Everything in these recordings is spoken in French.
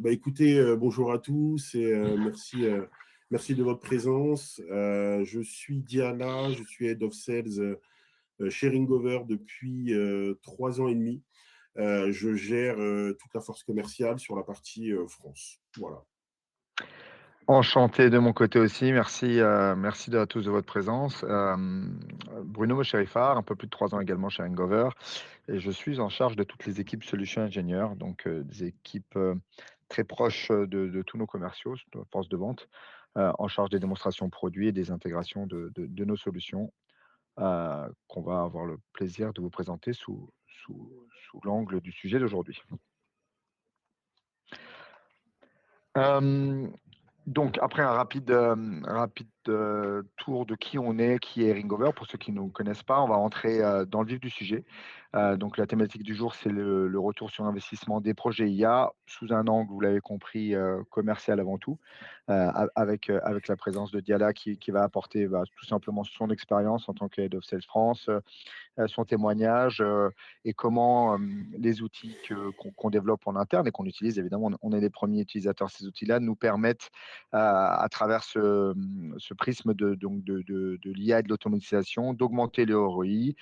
Écoutez, bonjour à tous et merci de votre présence. Je suis Diana, je suis Head of Sales chez Ringover depuis 3 ans et demi. Je gère toute la force commerciale sur la partie France. Voilà. Enchanté de mon côté aussi. Merci à tous de votre présence. Bruno Mocherifar, un peu plus de 3 ans également chez Hangover et je suis en charge de toutes les équipes solutions ingénieurs, donc des équipes, très proches, de tous nos commerciaux, de nos forces de vente, en charge des démonstrations produits et des intégrations de nos solutions, qu'on va avoir le plaisir de vous présenter sous l'angle du sujet d'aujourd'hui. Hem Donc après un rapide tour de qui on est, qui est Ringover, pour ceux qui ne nous connaissent pas, on va rentrer, dans le vif du sujet. Donc la thématique du jour, c'est le retour sur investissement des projets IA sous un angle, vous l'avez compris, commercial avant tout, avec la présence de Diala qui va apporter, tout simplement son expérience en tant que Head of Sales France, son témoignage, et comment, les outils qu'on développe en interne et qu'on utilise évidemment, on est les premiers utilisateurs de ces outils-là, nous permettent, à travers ce prisme de l'IA et de l'automatisation, d'augmenter le ROI,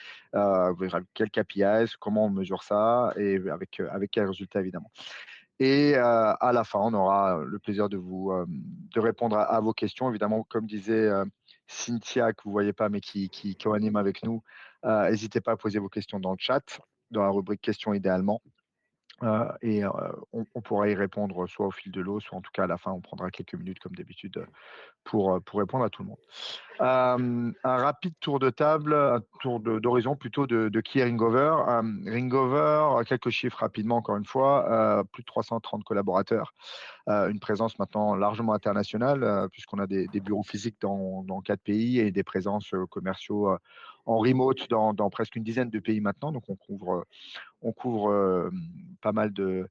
quels KPIs, comment on mesure ça et avec quels résultats évidemment. Et à la fin, on aura le plaisir de répondre à vos questions. Évidemment, comme disait Cynthia, que vous ne voyez pas, mais qui co-anime avec nous, n'hésitez pas à poser vos questions dans le chat, dans la rubrique questions idéalement. Et on pourra y répondre soit au fil de l'eau, soit en tout cas à la fin, on prendra quelques minutes comme d'habitude pour répondre à tout le monde. Un rapide tour de table, un tour d'horizon plutôt de qui est Ringover. Ringover, quelques chiffres rapidement encore une fois, plus de 330 collaborateurs, une présence maintenant largement internationale, puisqu'on a des bureaux physiques dans 4 pays et des présences commerciaux en remote dans presque une dizaine de pays maintenant. Donc on couvre pas mal de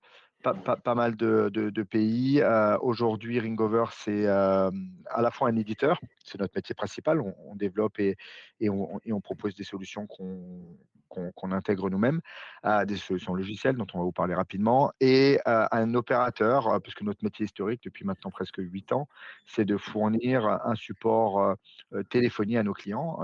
pays. Aujourd'hui, Ringover, c'est à la fois un éditeur, c'est notre métier principal. On développe et on propose des solutions qu'on intègre nous-mêmes, des solutions logicielles dont on va vous parler rapidement, et un opérateur, puisque notre métier historique depuis maintenant presque 8 ans, c'est de fournir un support téléphonie à nos clients,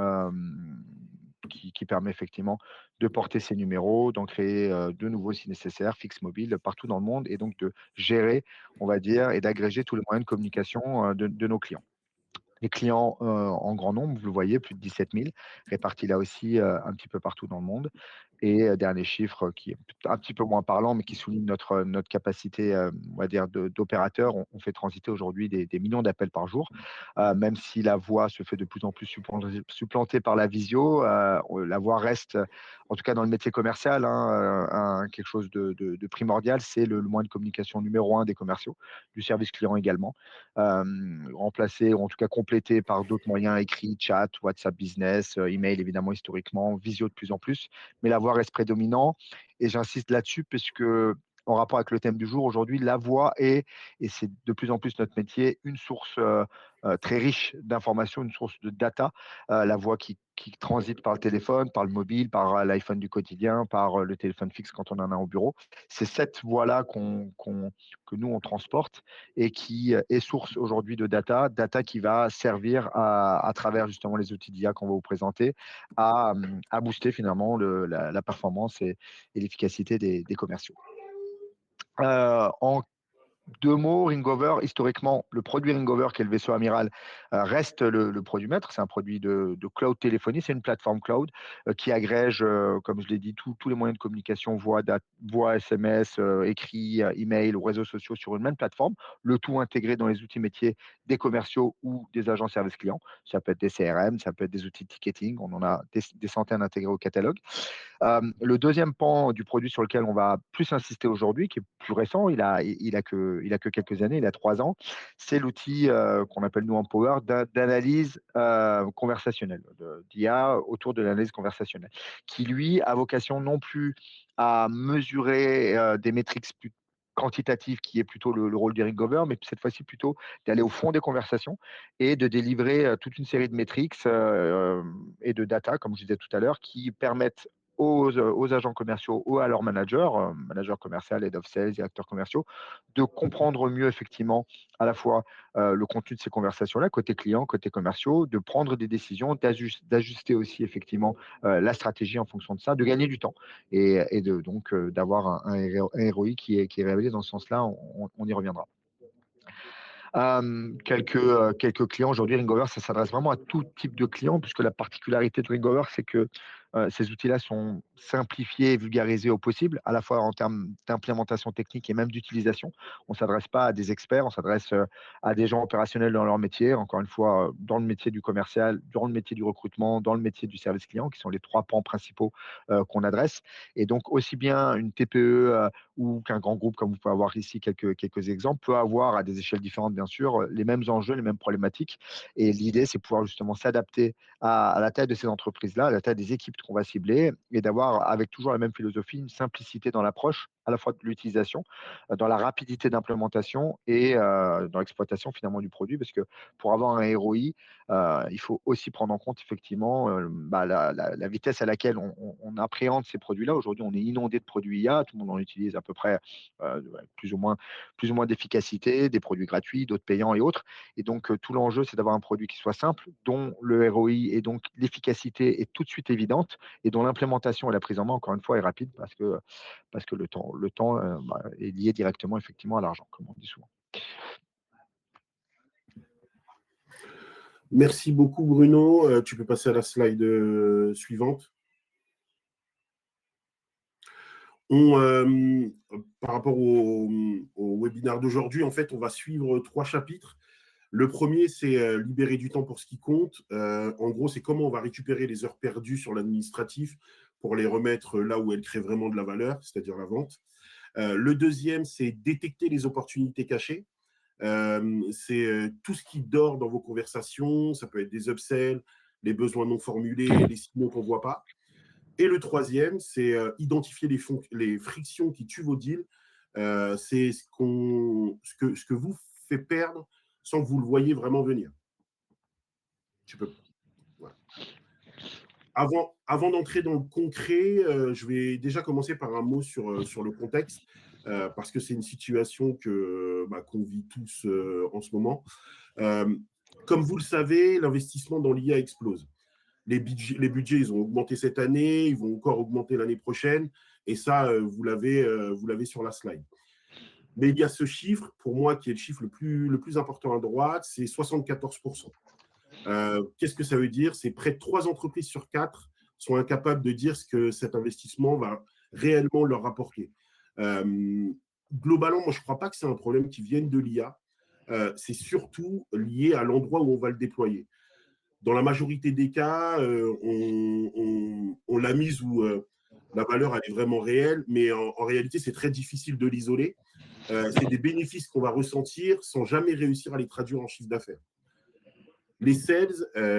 qui permet effectivement de porter ces numéros, d'en créer de nouveaux si nécessaire, fixes mobiles partout dans le monde, et donc de gérer, on va dire, et d'agréger tous les moyens de communication de nos clients. Les clients en grand nombre, vous le voyez, plus de 17 000, répartis là aussi un petit peu partout dans le monde. Et dernier chiffre qui est un petit peu moins parlant, mais qui souligne notre capacité, on va dire, d'opérateur. On fait transiter aujourd'hui des millions d'appels par jour, même si la voix se fait de plus en plus supplanter par la visio. La voix reste, en tout cas dans le métier commercial, hein, quelque chose de primordial. C'est le moyen de communication numéro un des commerciaux, du service client également, remplacé ou en tout cas complété par d'autres moyens écrits, chat, WhatsApp Business, email évidemment historiquement, visio de plus en plus, mais la voix reste prédominant. Et j'insiste là-dessus puisque, en rapport avec le thème du jour, aujourd'hui, la voix est, et c'est de plus en plus notre métier, une source très riche d'informations, une source de data. La voix qui transite par le téléphone, par le mobile, par l'iPhone du quotidien, par le téléphone fixe quand on en a au bureau. C'est cette voix-là que nous, on transporte et qui est source aujourd'hui de data qui va servir à travers justement les outils d'IA qu'on va vous présenter, à booster finalement la performance et l'efficacité des commerciaux. En 2 mots, Ringover, historiquement, le produit Ringover, qui est le vaisseau amiral, reste le produit maître. C'est un produit de cloud téléphonie, c'est une plateforme cloud qui agrège, comme je l'ai dit, tous les moyens de communication, voix, SMS, écrit, email ou réseaux sociaux sur une même plateforme, le tout intégré dans les outils métiers des commerciaux ou des agents service client. Ça peut être des CRM, ça peut être des outils de ticketing, on en a des centaines intégrés au catalogue. Le deuxième pan du produit sur lequel on va plus insister aujourd'hui, qui est plus récent, il a que quelques années, il a 3 ans, c'est l'outil qu'on appelle nous Empower d'analyse conversationnelle, d'IA autour de l'analyse conversationnelle, qui lui a vocation non plus à mesurer des métriques plus quantitatives, qui est plutôt le rôle d'Eric Gover, mais cette fois-ci plutôt d'aller au fond des conversations et de délivrer toute une série de métriques et de data, comme je disais tout à l'heure, qui permettent aux agents commerciaux ou à leurs managers, managers commerciaux, head of sales, directeurs commerciaux, de comprendre mieux effectivement à la fois le contenu de ces conversations-là, côté client, côté commerciaux, de prendre des décisions, d'ajuster aussi effectivement la stratégie en fonction de ça, de gagner du temps et donc d'avoir un ROI qui est réalisé dans ce sens-là, on y reviendra. Quelques clients aujourd'hui, Ringover, ça s'adresse vraiment à tout type de clients, puisque la particularité de Ringover, c'est que ces outils-là sont simplifiés et vulgarisés au possible, à la fois en termes d'implémentation technique et même d'utilisation. On ne s'adresse pas à des experts, on s'adresse à des gens opérationnels dans leur métier, encore une fois, dans le métier du commercial, dans le métier du recrutement, dans le métier du service client, qui sont les 3 pans principaux qu'on adresse. Et donc, aussi bien une TPE ou qu'un grand groupe, comme vous pouvez avoir ici quelques exemples, peut avoir à des échelles différentes, bien sûr, les mêmes enjeux, les mêmes problématiques. Et l'idée, c'est pouvoir justement s'adapter à la taille de ces entreprises-là, à la taille des équipes qu'on va cibler et d'avoir, avec toujours la même philosophie, une simplicité dans l'approche, à la fois de l'utilisation, dans la rapidité d'implémentation et dans l'exploitation finalement du produit, parce que pour avoir un ROI, il faut aussi prendre en compte effectivement la vitesse à laquelle on appréhende ces produits-là. Aujourd'hui, on est inondé de produits IA, tout le monde en utilise à peu près plus ou moins d'efficacité, des produits gratuits, d'autres payants et autres. Et donc, tout l'enjeu, c'est d'avoir un produit qui soit simple, dont le ROI et donc l'efficacité est tout de suite évidente et dont l'implémentation et la prise en main, encore une fois, est rapide parce que le temps est lié directement effectivement à l'argent, comme on dit souvent. Merci beaucoup, Bruno. Tu peux passer à la slide suivante. Par rapport au webinaire d'aujourd'hui, en fait, on va suivre 3 chapitres. Le premier, c'est libérer du temps pour ce qui compte. En gros, c'est comment on va récupérer les heures perdues sur l'administratif pour les remettre là où elles créent vraiment de la valeur, c'est-à-dire la vente. Le deuxième, c'est détecter les opportunités cachées. C'est tout ce qui dort dans vos conversations. Ça peut être des upsells, les besoins non formulés, les signaux qu'on ne voit pas. Et le troisième, c'est identifier les frictions qui tuent vos deals. C'est ce que vous fait perdre sans que vous le voyez vraiment venir. Tu peux. Voilà. Avant d'entrer dans le concret, je vais déjà commencer par un mot sur le contexte, parce que c'est une situation qu'on vit tous en ce moment. Comme vous le savez, l'investissement dans l'IA explose. Les budgets, ils ont augmenté cette année, ils vont encore augmenter l'année prochaine, et ça, vous l'avez sur la slide. Mais il y a ce chiffre, pour moi, qui est le chiffre le plus important à droite, c'est 74%. Qu'est-ce que ça veut dire? C'est près de 3 entreprises sur 4 sont incapables de dire ce que cet investissement va réellement leur rapporter. Globalement, moi, je ne crois pas que c'est un problème qui vienne de l'IA. C'est surtout lié à l'endroit où on va le déployer. Dans la majorité des cas, on l'a mise où la valeur elle est vraiment réelle, mais en réalité, c'est très difficile de l'isoler. C'est des bénéfices qu'on va ressentir sans jamais réussir à les traduire en chiffre d'affaires. Les sales,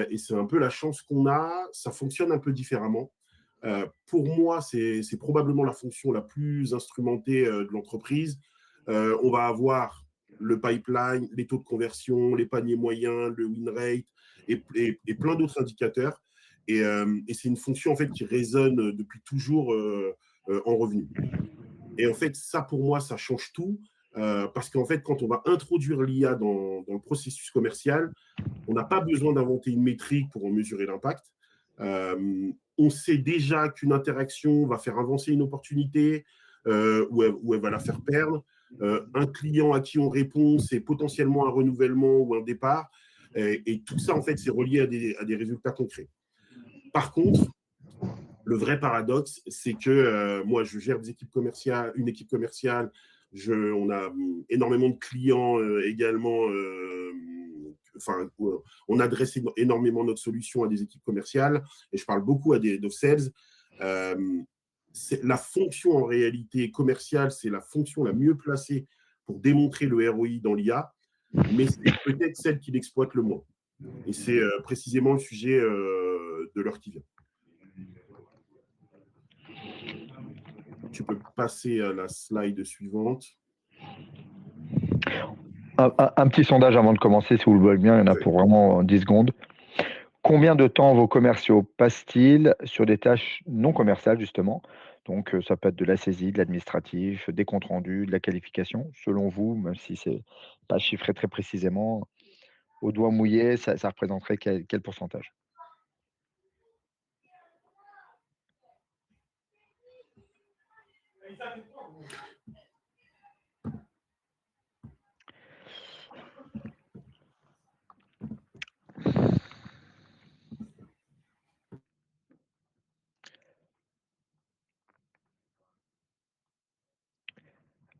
et c'est un peu la chance qu'on a, ça fonctionne un peu différemment. Pour moi, c'est probablement la fonction la plus instrumentée de l'entreprise. On va avoir le pipeline, les taux de conversion, les paniers moyens, le win rate et plein d'autres indicateurs. Et c'est une fonction en fait qui résonne depuis toujours en revenu. Et en fait, ça pour moi, ça change tout. Parce qu'en fait, quand on va introduire l'IA dans le processus commercial, on n'a pas besoin d'inventer une métrique pour en mesurer l'impact. On sait déjà qu'une interaction va faire avancer une opportunité ou elle va la faire perdre. Un client à qui on répond, c'est potentiellement un renouvellement ou un départ. Et tout ça, en fait, c'est relié à des résultats concrets. Par contre, le vrai paradoxe, c'est que moi, je gère une équipe commerciale. On a énormément de clients également. On adresse énormément notre solution à des équipes commerciales et je parle beaucoup à des head of sales. La fonction en réalité commerciale, c'est la fonction la mieux placée pour démontrer le ROI dans l'IA, mais c'est peut-être celle qui l'exploite le moins. Et c'est précisément le sujet de l'heure qui vient. Tu peux passer à la slide suivante. Un petit sondage avant de commencer, si vous le voulez bien, il y en a pour vraiment 10 secondes. Combien de temps vos commerciaux passent-ils sur des tâches non commerciales justement? Donc, ça peut être de la saisie, de l'administratif, des comptes rendus, de la qualification. Selon vous, même si c'est pas chiffré très précisément, au doigt mouillé, ça représenterait quel pourcentage?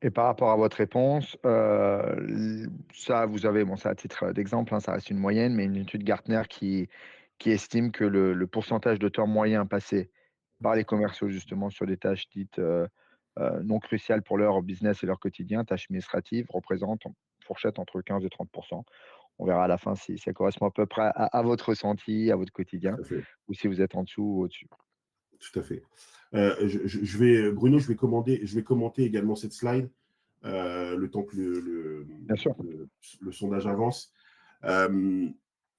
Et par rapport à votre réponse, l ça vous avez bon, ça à titre, d'exemple, hein, ça reste une moyenne, mais une étude Gartner qui estime que le pourcentage de temps moyen passé par les commerciaux justement sur des tâches dites, non cruciales pour leur business et leur quotidien, tâches administratives, représente en fourchette entre 15 et 30. On verra à la fin si ça correspond à peu près à votre ressenti, à votre quotidien Tout à fait. ou si vous êtes en dessous ou au-dessus. Tout à fait. Je vais, Bruno, je vais commenter également cette slide, le temps que Bien sûr. le sondage avance. Euh,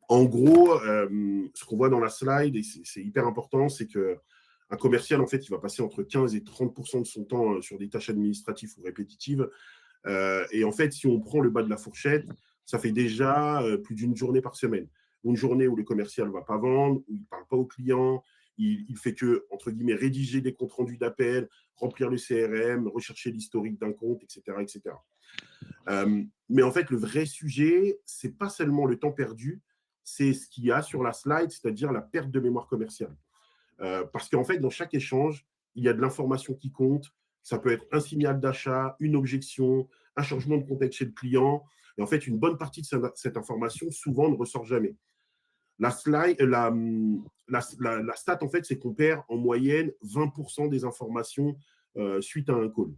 En gros, ce qu'on voit dans la slide, et c'est hyper important, c'est que un commercial, en fait, il va passer entre 15 et 30 de son temps sur des tâches administratives ou répétitives. Et en fait, si on prend le bas de la fourchette, ça fait déjà plus d'une journée par semaine. Une journée où le commercial ne va pas vendre, où il ne parle pas aux clients, il fait que, entre guillemets, rédiger des comptes rendus d'appel, remplir le CRM, rechercher l'historique d'un compte, etc. etc. Mais en fait, le vrai sujet, ce n'est pas seulement le temps perdu, c'est ce qu'il y a sur la slide, c'est-à-dire la perte de mémoire commerciale. Parce qu'en fait, dans chaque échange, il y a de l'information qui compte. Ça peut être un signal d'achat, une objection, un changement de contexte chez le client. Et en fait, une bonne partie de cette information, souvent, ne ressort jamais. La, slide, la stat, en fait, c'est qu'on perd en moyenne 20% des informations suite à un call.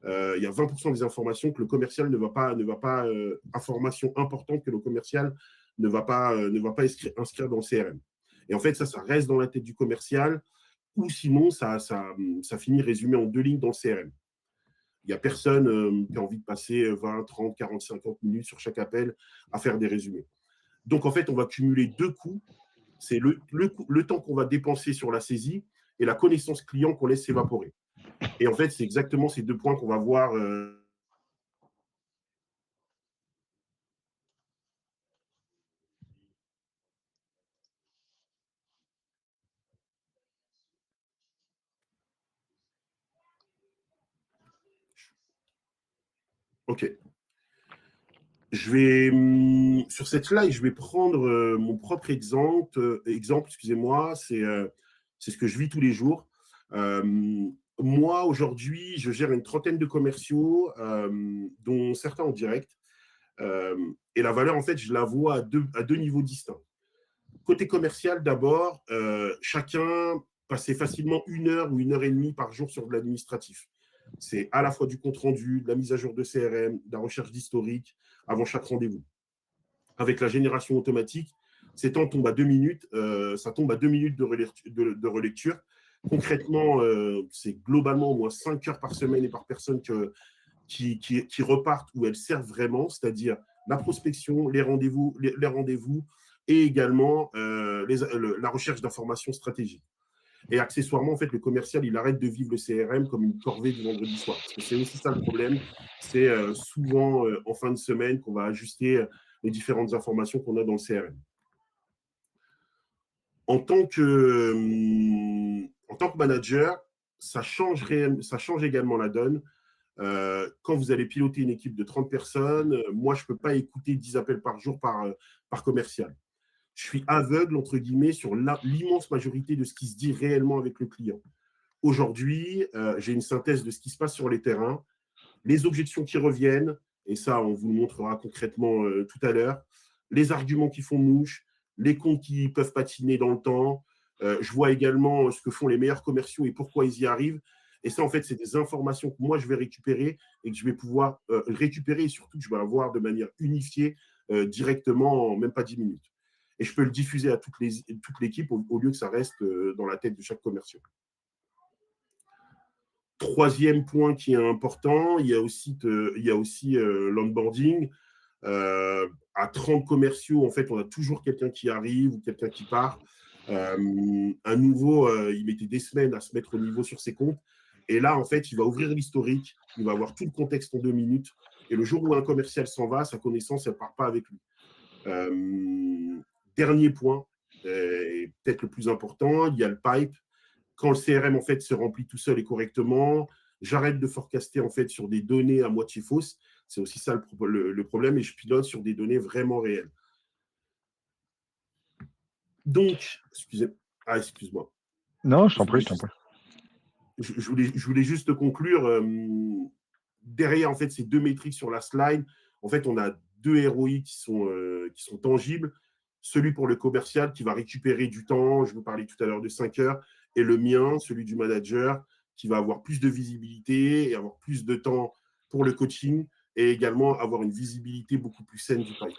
Il y a 20% des informations que le commercial ne va pas informations importantes que le commercial ne va pas inscrire dans le CRM. Et en fait, ça reste dans la tête du commercial, ou sinon, ça finit résumé en 2 lignes dans le CRM. Il n'y a personne qui a envie de passer 20, 30, 40, 50 minutes sur chaque appel à faire des résumés. Donc, en fait, on va cumuler 2 coûts. C'est le temps qu'on va dépenser sur la saisie et la connaissance client qu'on laisse s'évaporer. Et en fait, c'est exactement ces 2 points qu'on va voir. OK. Sur cette slide, je vais prendre mon propre exemple, excusez-moi, c'est ce que je vis tous les jours. Moi, aujourd'hui, je gère une trentaine de commerciaux, dont certains en direct. Et la valeur, en fait, je la vois à deux niveaux distincts. Côté commercial, d'abord, chacun passait facilement 1 heure ou 1 heure et demie par jour sur de l'administratif. C'est à la fois du compte rendu, de la mise à jour de CRM, de la recherche d'historique avant chaque rendez-vous. Avec la génération automatique, ces temps tombent à 2 minutes, ça tombe à 2 minutes de relecture. Concrètement, c'est globalement au moins 5 heures par semaine et par personne qui repartent où elles servent vraiment, c'est-à-dire la prospection, les rendez-vous et également la recherche d'informations stratégiques. Et accessoirement, en fait, le commercial, il arrête de vivre le CRM comme une corvée du vendredi soir. Parce que c'est aussi ça le problème. C'est souvent en fin de semaine qu'on va ajuster les différentes informations qu'on a dans le CRM. En tant que manager, ça change également la donne. Quand vous allez piloter une équipe de 30 personnes, moi, je ne peux pas écouter 10 appels par jour par commercial. Je suis aveugle, entre guillemets, sur l'immense majorité de ce qui se dit réellement avec le client. Aujourd'hui, j'ai une synthèse de ce qui se passe sur les terrains, les objections qui reviennent, et ça, on vous le montrera concrètement tout à l'heure, les arguments qui font mouche, les comptes qui peuvent patiner dans le temps. Je vois également ce que font les meilleurs commerciaux et pourquoi ils y arrivent. Et ça, en fait, c'est des informations que moi, je vais récupérer et que je vais pouvoir récupérer et surtout que je vais avoir de manière unifiée directement en même pas 10 minutes. Et je peux le diffuser à toute l'équipe au lieu que ça reste dans la tête de chaque commercial. Troisième point qui est important, il y a aussi l'onboarding. à 30 commerciaux, en fait, on a toujours quelqu'un qui arrive ou quelqu'un qui part. Un nouveau, il mettait des semaines à se mettre au niveau sur ses comptes. Et là, en fait, il va ouvrir l'historique, il va avoir tout le contexte en 2 minutes. Et le jour où un commercial s'en va, sa connaissance, elle ne part pas avec lui. Dernier point, et peut-être le plus important, il y a le pipe. Quand le CRM, en fait, se remplit tout seul et correctement, j'arrête de forecaster, en fait, sur des données à moitié fausses. C'est aussi ça le problème, et je pilote sur des données vraiment réelles. Donc, excuse-moi. Non, je Je t'en prie, voulais je t'en juste, prie. je voulais juste conclure. Derrière, en fait, ces deux métriques sur la slide, en fait, on a deux ROI qui sont tangibles. Celui pour le commercial qui va récupérer du temps, je vous parlais tout à l'heure de 5 heures, et le mien, celui du manager, qui va avoir plus de visibilité et avoir plus de temps pour le coaching et également avoir une visibilité beaucoup plus saine du pipe.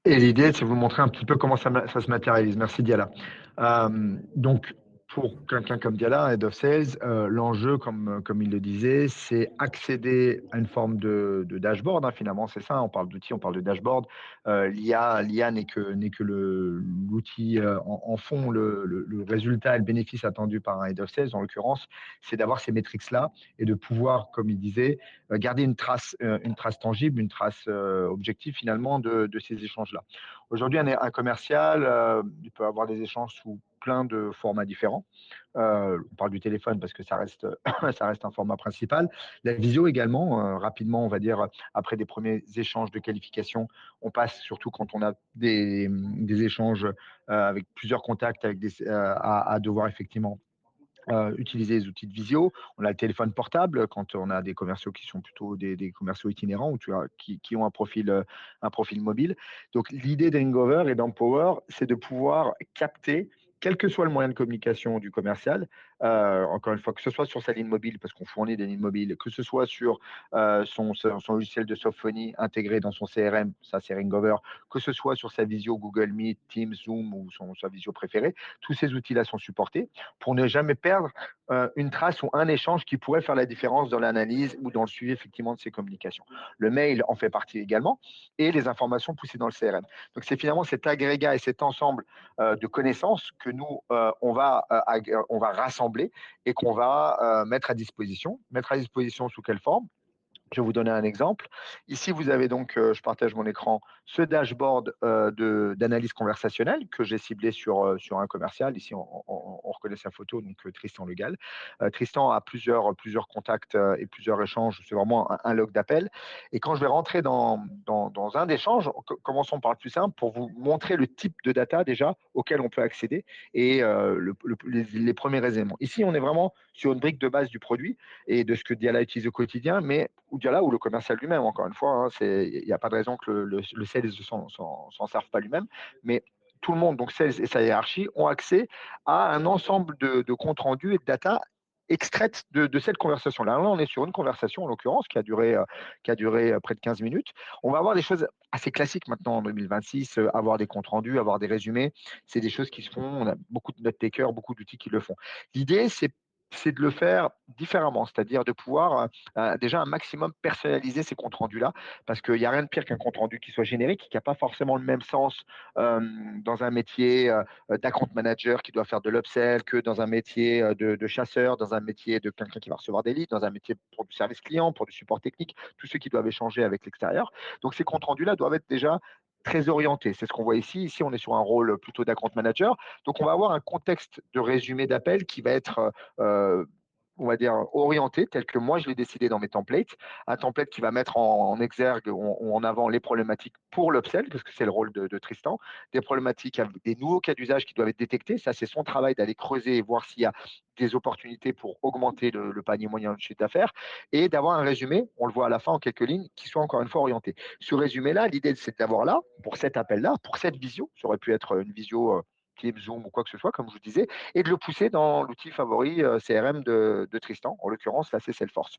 Et l'idée, c'est de vous montrer un petit peu comment ça se matérialise. Merci, Diala. Donc, pour quelqu'un comme Diala, Head of Sales, l'enjeu, comme il le disait, c'est accéder à une forme de dashboard. Hein, finalement, c'est ça. On parle d'outils, on parle de dashboard. L'IA n'est que l'outil en fond, le résultat et le bénéfice attendu par un Head of Sales, en l'occurrence, c'est d'avoir ces métriques-là et de pouvoir, comme il disait, garder une trace tangible, une trace objective finalement de ces échanges-là. Aujourd'hui, un commercial, il peut avoir des échanges sous plein de formats différents. On parle du téléphone parce que ça reste, ça reste un format principal. La visio également, rapidement, on va dire, après des premiers échanges de qualification, on passe surtout quand on a des échanges avec plusieurs contacts avec à devoir effectivement utiliser les outils de visio. On a le téléphone portable quand on a des commerciaux qui sont plutôt des commerciaux itinérants ou qui ont un profil mobile. Donc, l'idée d'Hangover et d'Empower, c'est de pouvoir capter quel que soit le moyen de communication du commercial, encore une fois, que ce soit sur sa ligne mobile, parce qu'on fournit des lignes mobiles, que ce soit sur son logiciel de softphonie intégré dans son CRM, ça c'est Ringover, que ce soit sur sa visio Google Meet, Teams, Zoom ou sa visio préférée, tous ces outils-là sont supportés pour ne jamais perdre une trace ou un échange qui pourrait faire la différence dans l'analyse ou dans le suivi effectivement de ces communications. Le mail en fait partie également et les informations poussées dans le CRM. Donc c'est finalement cet agrégat et cet ensemble de connaissances que nous on va rassembler et qu'on va mettre à disposition. Mettre à disposition sous quelle forme? Je vais vous donner un exemple. Ici, vous avez donc, je partage mon écran, ce dashboard d'analyse conversationnelle que j'ai ciblé sur un commercial. Ici, on reconnaît sa photo, donc Tristan Legal. Tristan a plusieurs contacts et plusieurs échanges. C'est vraiment un log d'appel. Et quand je vais rentrer dans un échange, commençons par le plus simple pour vous montrer le type de data déjà auquel on peut accéder et les premiers éléments. Ici, on est vraiment sur une brique de base du produit et de ce que Diala utilise au quotidien, mais ou Diala ou le commercial lui-même, encore une fois, hein, il n'y a pas de raison que le sales ne s'en serve pas lui-même, mais tout le monde, donc sales et sa hiérarchie, ont accès à un ensemble de comptes rendus et de data extraites de cette conversation-là. Là, on est sur une conversation, en l'occurrence, qui a duré près de 15 minutes. On va avoir des choses assez classiques maintenant en 2026, avoir des comptes rendus, avoir des résumés. C'est des choses qui se font. On a beaucoup de note takers, beaucoup d'outils qui le font. L'idée, c'est de le faire différemment, c'est-à-dire de pouvoir déjà un maximum personnaliser ces comptes rendus-là, parce qu'il n'y a rien de pire qu'un compte rendu qui soit générique, qui n'a pas forcément le même sens dans un métier d'account manager qui doit faire de l'upsell que dans un métier de chasseur, dans un métier de quelqu'un qui va recevoir des leads, dans un métier pour du service client, pour du support technique, tous ceux qui doivent échanger avec l'extérieur. Donc ces comptes rendus-là doivent être déjà très orientés. C'est ce qu'on voit ici. Ici, on est sur un rôle plutôt d'account manager. Donc, on va avoir un contexte de résumé d'appel qui va être on va dire, orienté, tel que moi je l'ai décidé dans mes templates. Un template qui va mettre en exergue ou en avant les problématiques pour l'upsell, parce que c'est le rôle de Tristan, des problématiques avec des nouveaux cas d'usage qui doivent être détectés. Ça, c'est son travail d'aller creuser et voir s'il y a des opportunités pour augmenter le panier moyen de chiffre d'affaires et d'avoir un résumé, on le voit à la fin en quelques lignes, qui soit encore une fois orienté. Ce résumé-là, l'idée, c'est d'avoir là, pour cet appel-là, pour cette visio, ça aurait pu être une visio Teams, Zoom ou quoi que ce soit, comme je vous disais, et de le pousser dans l'outil favori CRM de Tristan. En l'occurrence, là, c'est Salesforce.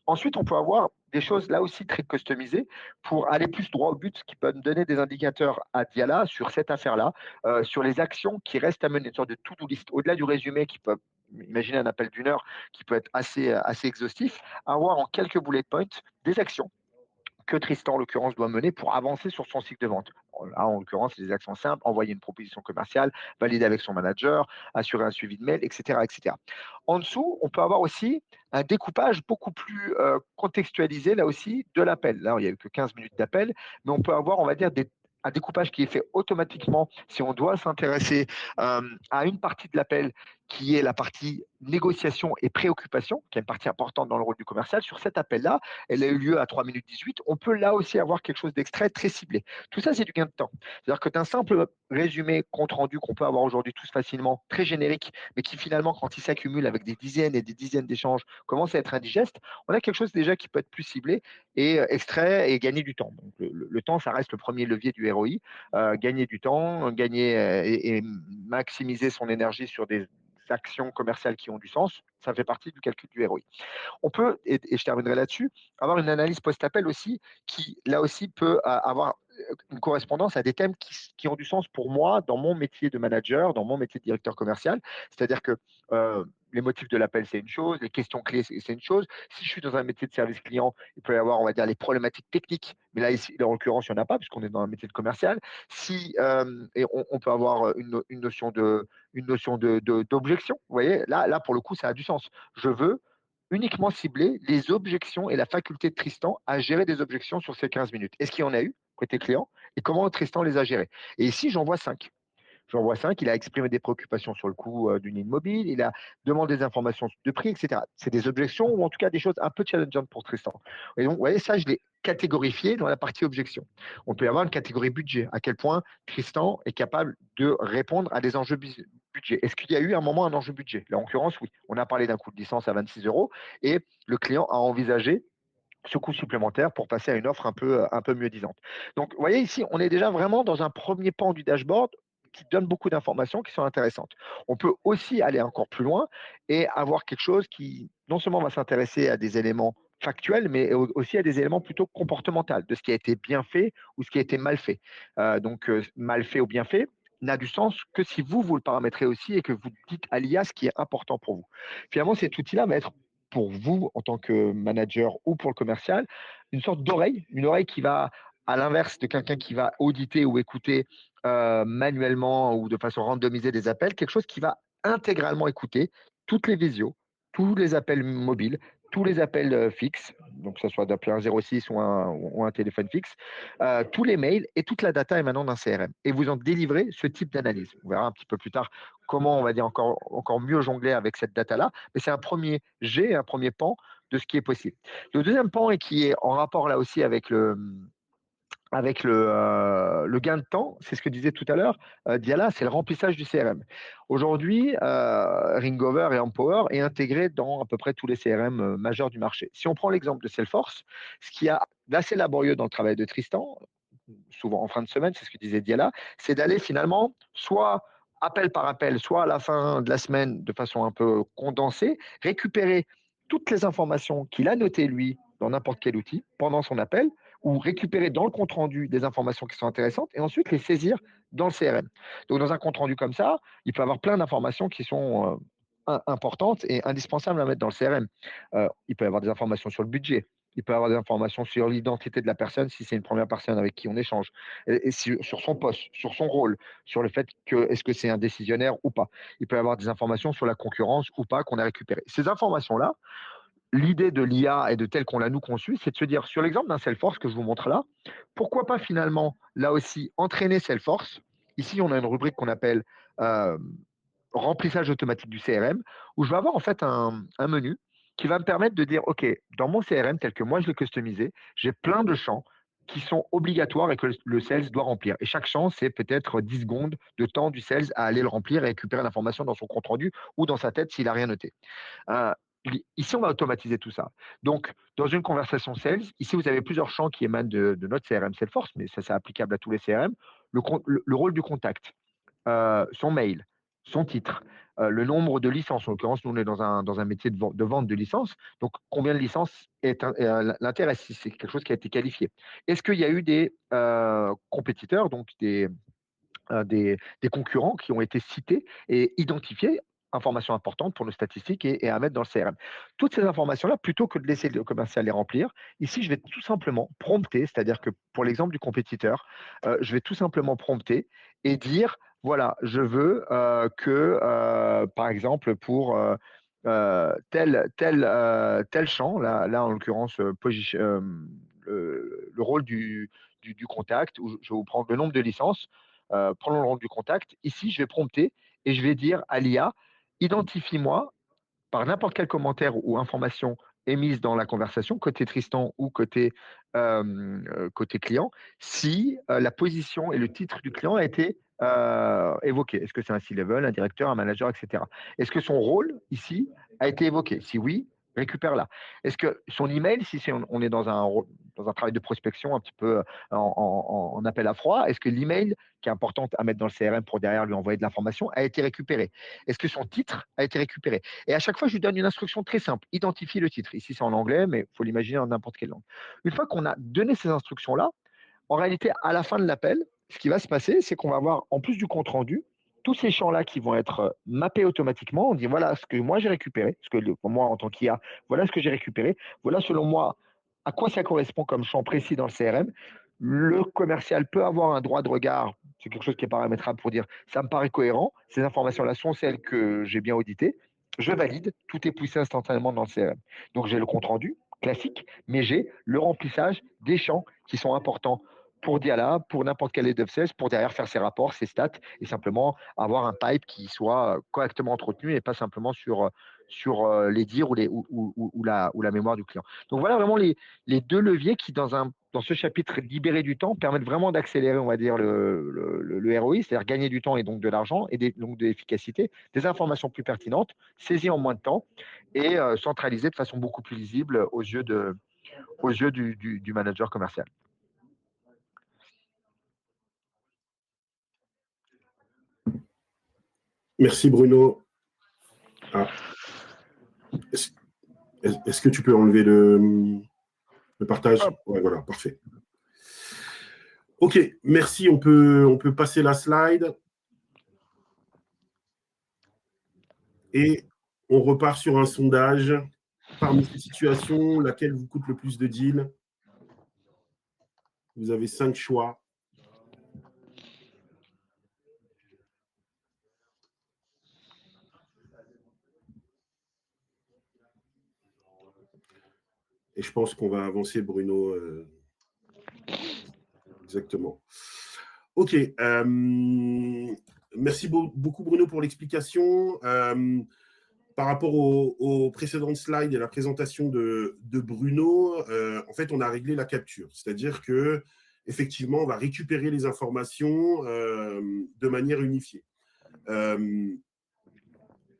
Ensuite, on peut avoir des choses là aussi très customisées pour aller plus droit au but, qui peuvent donner des indicateurs à Diala sur cette affaire-là, sur les actions qui restent à mener, une sorte de to-do list, au-delà du résumé qui peut imaginez un appel d'1 heure qui peut être assez exhaustif, avoir en quelques bullet points des actions que Tristan, en l'occurrence, doit mener pour avancer sur son cycle de vente. Là, en l'occurrence, c'est des actions simples, envoyer une proposition commerciale, valider avec son manager, assurer un suivi de mail, etc., etc. En dessous, on peut avoir aussi un découpage beaucoup plus contextualisé, là aussi, de l'appel. Là, il n'y a eu que 15 minutes d'appel, mais on peut avoir, on va dire, un découpage qui est fait automatiquement si on doit s'intéresser à une partie de l'appel qui est la partie négociation et préoccupation, qui est une partie importante dans le rôle du commercial. Sur cet appel-là, elle a eu lieu à 3 minutes 18. On peut là aussi avoir quelque chose d'extrait très ciblé. Tout ça, c'est du gain de temps. C'est-à-dire que d'un simple résumé, compte rendu qu'on peut avoir aujourd'hui tous facilement, très générique, mais qui finalement, quand il s'accumule avec des dizaines et des dizaines d'échanges, commence à être indigeste, on a quelque chose déjà qui peut être plus ciblé et extrait et gagner du temps. Donc, le temps, ça reste le premier levier du ROI. Gagner du temps, gagner et maximiser son énergie sur des actions commerciales qui ont du sens, ça fait partie du calcul du ROI. On peut, et je terminerai là-dessus, avoir une analyse post-appel aussi qui, là aussi, peut avoir une correspondance à des thèmes qui ont du sens pour moi dans mon métier de manager, dans mon métier de directeur commercial. C'est-à-dire que les motifs de l'appel, c'est une chose, les questions clés, c'est une chose. Si je suis dans un métier de service client, il peut y avoir, on va dire, les problématiques techniques, mais là, ici, en l'occurrence, il n'y en a pas, puisqu'on est dans un métier de commercial. Si, et on peut avoir une notion d'objection. Vous voyez, là, pour le coup, ça a du sens. Je veux uniquement cibler les objections et la faculté de Tristan à gérer des objections sur ces 15 minutes. Est-ce qu'il y en a eu côté client et comment Tristan les a gérées? Et ici, j'en vois 5. J'en vois 5. Il a exprimé des préoccupations sur le coût d'une ligne mobile, il a demandé des informations de prix, etc. C'est des objections ou en tout cas des choses un peu challengeantes pour Tristan. Et donc, vous voyez, ça, je l'ai catégorifié dans la partie objection. On peut y avoir une catégorie budget. À quel point Tristan est capable de répondre à des enjeux budget. Est-ce qu'il y a eu un moment un enjeu budget? Là, en l'occurrence, oui. On a parlé d'un coût de licence à 26 euros et le client a envisagé ce coût supplémentaire pour passer à une offre un peu mieux disante. Donc, vous voyez ici, on est déjà vraiment dans un premier pan du dashboard qui donne beaucoup d'informations qui sont intéressantes. On peut aussi aller encore plus loin et avoir quelque chose qui non seulement va s'intéresser à des éléments factuels, mais aussi à des éléments plutôt comportementaux, de ce qui a été bien fait ou ce qui a été mal fait. Mal fait ou bien fait n'a du sens que si vous le paramétrez aussi et que vous dites à l'IA ce qui est important pour vous. Finalement, cet outil-là va être pour vous en tant que manager ou pour le commercial, une sorte d'oreille, une oreille qui va, à l'inverse de quelqu'un qui va auditer ou écouter manuellement ou de façon randomisée des appels, quelque chose qui va intégralement écouter toutes les visios, tous les appels mobiles, tous les appels fixes, donc que ce soit d'appeler un 06 ou un téléphone fixe, tous les mails et toute la data émanant d'un CRM. Et vous en délivrez ce type d'analyse. On verra un petit peu plus tard comment on va dire encore mieux jongler avec cette data-là, mais c'est un premier jet, un premier pan de ce qui est possible. Le deuxième pan, et qui est en rapport là aussi avec le gain de temps, c'est ce que disait tout à l'heure Diala, c'est le remplissage du CRM. Aujourd'hui, Ringover et Empower est intégré dans à peu près tous les CRM majeurs du marché. Si on prend l'exemple de Salesforce, ce qui a d'assez laborieux dans le travail de Tristan, souvent en fin de semaine, c'est ce que disait Diala, c'est d'aller finalement soit appel par appel, soit à la fin de la semaine de façon un peu condensée, récupérer toutes les informations qu'il a notées lui dans n'importe quel outil pendant son appel ou récupérer dans le compte rendu des informations qui sont intéressantes et ensuite les saisir dans le CRM. Donc dans un compte rendu comme ça, il peut y avoir plein d'informations qui sont importantes et indispensables à mettre dans le CRM. Il peut y avoir des informations sur le budget, il peut y avoir des informations sur l'identité de la personne si c'est une première personne avec qui on échange, et sur son poste, sur son rôle, sur le fait que est-ce que c'est un décisionnaire ou pas. Il peut y avoir des informations sur la concurrence ou pas qu'on a récupérées. Ces informations-là, l'idée de l'IA et de telle qu'on l'a nous conçue, c'est de se dire, sur l'exemple d'un Salesforce que je vous montre là, pourquoi pas finalement, là aussi, entraîner Salesforce. Ici, on a une rubrique qu'on appelle euh, remplissage automatique du CRM, où je vais avoir en fait un menu qui va me permettre de dire, OK, dans mon CRM tel que moi je l'ai customisé, j'ai plein de champs qui sont obligatoires et que le sales doit remplir. Et chaque champ, c'est peut-être 10 secondes de temps du sales à aller le remplir et récupérer l'information dans son compte rendu ou dans sa tête s'il n'a rien noté. Euh, Ici, on va automatiser tout ça. Donc, dans une conversation sales, ici, vous avez plusieurs champs qui émanent de notre CRM Salesforce, mais ça, c'est applicable à tous les CRM. Le rôle du contact, son mail, son titre, le nombre de licences. En l'occurrence, nous, on est dans un métier de vente de licences. Donc, combien de licences l'intéresse si c'est quelque chose qui a été qualifié? Est-ce qu'il y a eu des compétiteurs, donc des concurrents qui ont été cités et identifiés informations importantes pour nos statistiques et à mettre dans le CRM. Toutes ces informations-là, plutôt que de laisser le commercial les remplir, ici, je vais tout simplement prompter, c'est-à-dire que pour l'exemple du compétiteur, je vais tout simplement prompter et dire, voilà, je veux que, par exemple, pour tel champ, là en l'occurrence, le rôle du contact, où je vais vous prendre le nombre de licences, prenons le rôle du contact. Ici, je vais prompter et je vais dire à l'IA, identifie-moi par n'importe quel commentaire ou information émise dans la conversation, côté Tristan ou côté client, si la position et le titre du client a été évoqué. Est-ce que c'est un C-level, un directeur, un manager, etc. Est-ce que son rôle ici a été évoqué? Si oui, récupère-la. Est-ce que son email, si on est dans un travail de prospection un petit peu en appel à froid, est-ce que l'email, qui est important à mettre dans le CRM pour derrière lui envoyer de l'information, a été récupéré? Est-ce que son titre a été récupéré? Et à chaque fois, je lui donne une instruction très simple. Identifie le titre. Ici, c'est en anglais, mais il faut l'imaginer en n'importe quelle langue. Une fois qu'on a donné ces instructions-là, en réalité, à la fin de l'appel, ce qui va se passer, c'est qu'on va avoir, en plus du compte rendu, tous ces champs-là qui vont être mappés automatiquement. On dit voilà ce que moi j'ai récupéré, ce que moi en tant qu'IA, voilà ce que j'ai récupéré, voilà selon moi à quoi ça correspond comme champ précis dans le CRM. Le commercial peut avoir un droit de regard, c'est quelque chose qui est paramétrable pour dire ça me paraît cohérent, ces informations-là sont celles que j'ai bien auditées, je valide, tout est poussé instantanément dans le CRM. Donc j'ai le compte rendu classique, mais j'ai le remplissage des champs qui sont importants pour Diala, pour n'importe quel head of sales, pour derrière faire ses rapports, ses stats, et simplement avoir un pipe qui soit correctement entretenu et pas simplement sur les dires ou la mémoire du client. Donc voilà vraiment les deux leviers qui, dans ce chapitre libéré du temps, permettent vraiment d'accélérer, on va dire, le ROI, c'est-à-dire gagner du temps et donc de l'argent et donc de l'efficacité, des informations plus pertinentes, saisies en moins de temps et centralisées de façon beaucoup plus lisible aux yeux du manager commercial. Merci Bruno. Ah. Est-ce que tu peux enlever le partage? Ouais, voilà, parfait. Ok, merci. On peut passer la slide. Et on repart sur un sondage. Parmi ces situations, laquelle vous coûte le plus de deals? Vous avez 5 choix. Et je pense qu'on va avancer, Bruno. Exactement. Ok. Merci beaucoup, Bruno, pour l'explication. Par rapport aux précédentes slides et à la présentation de Bruno, en fait, on a réglé la capture. C'est-à-dire que effectivement, on va récupérer les informations de manière unifiée.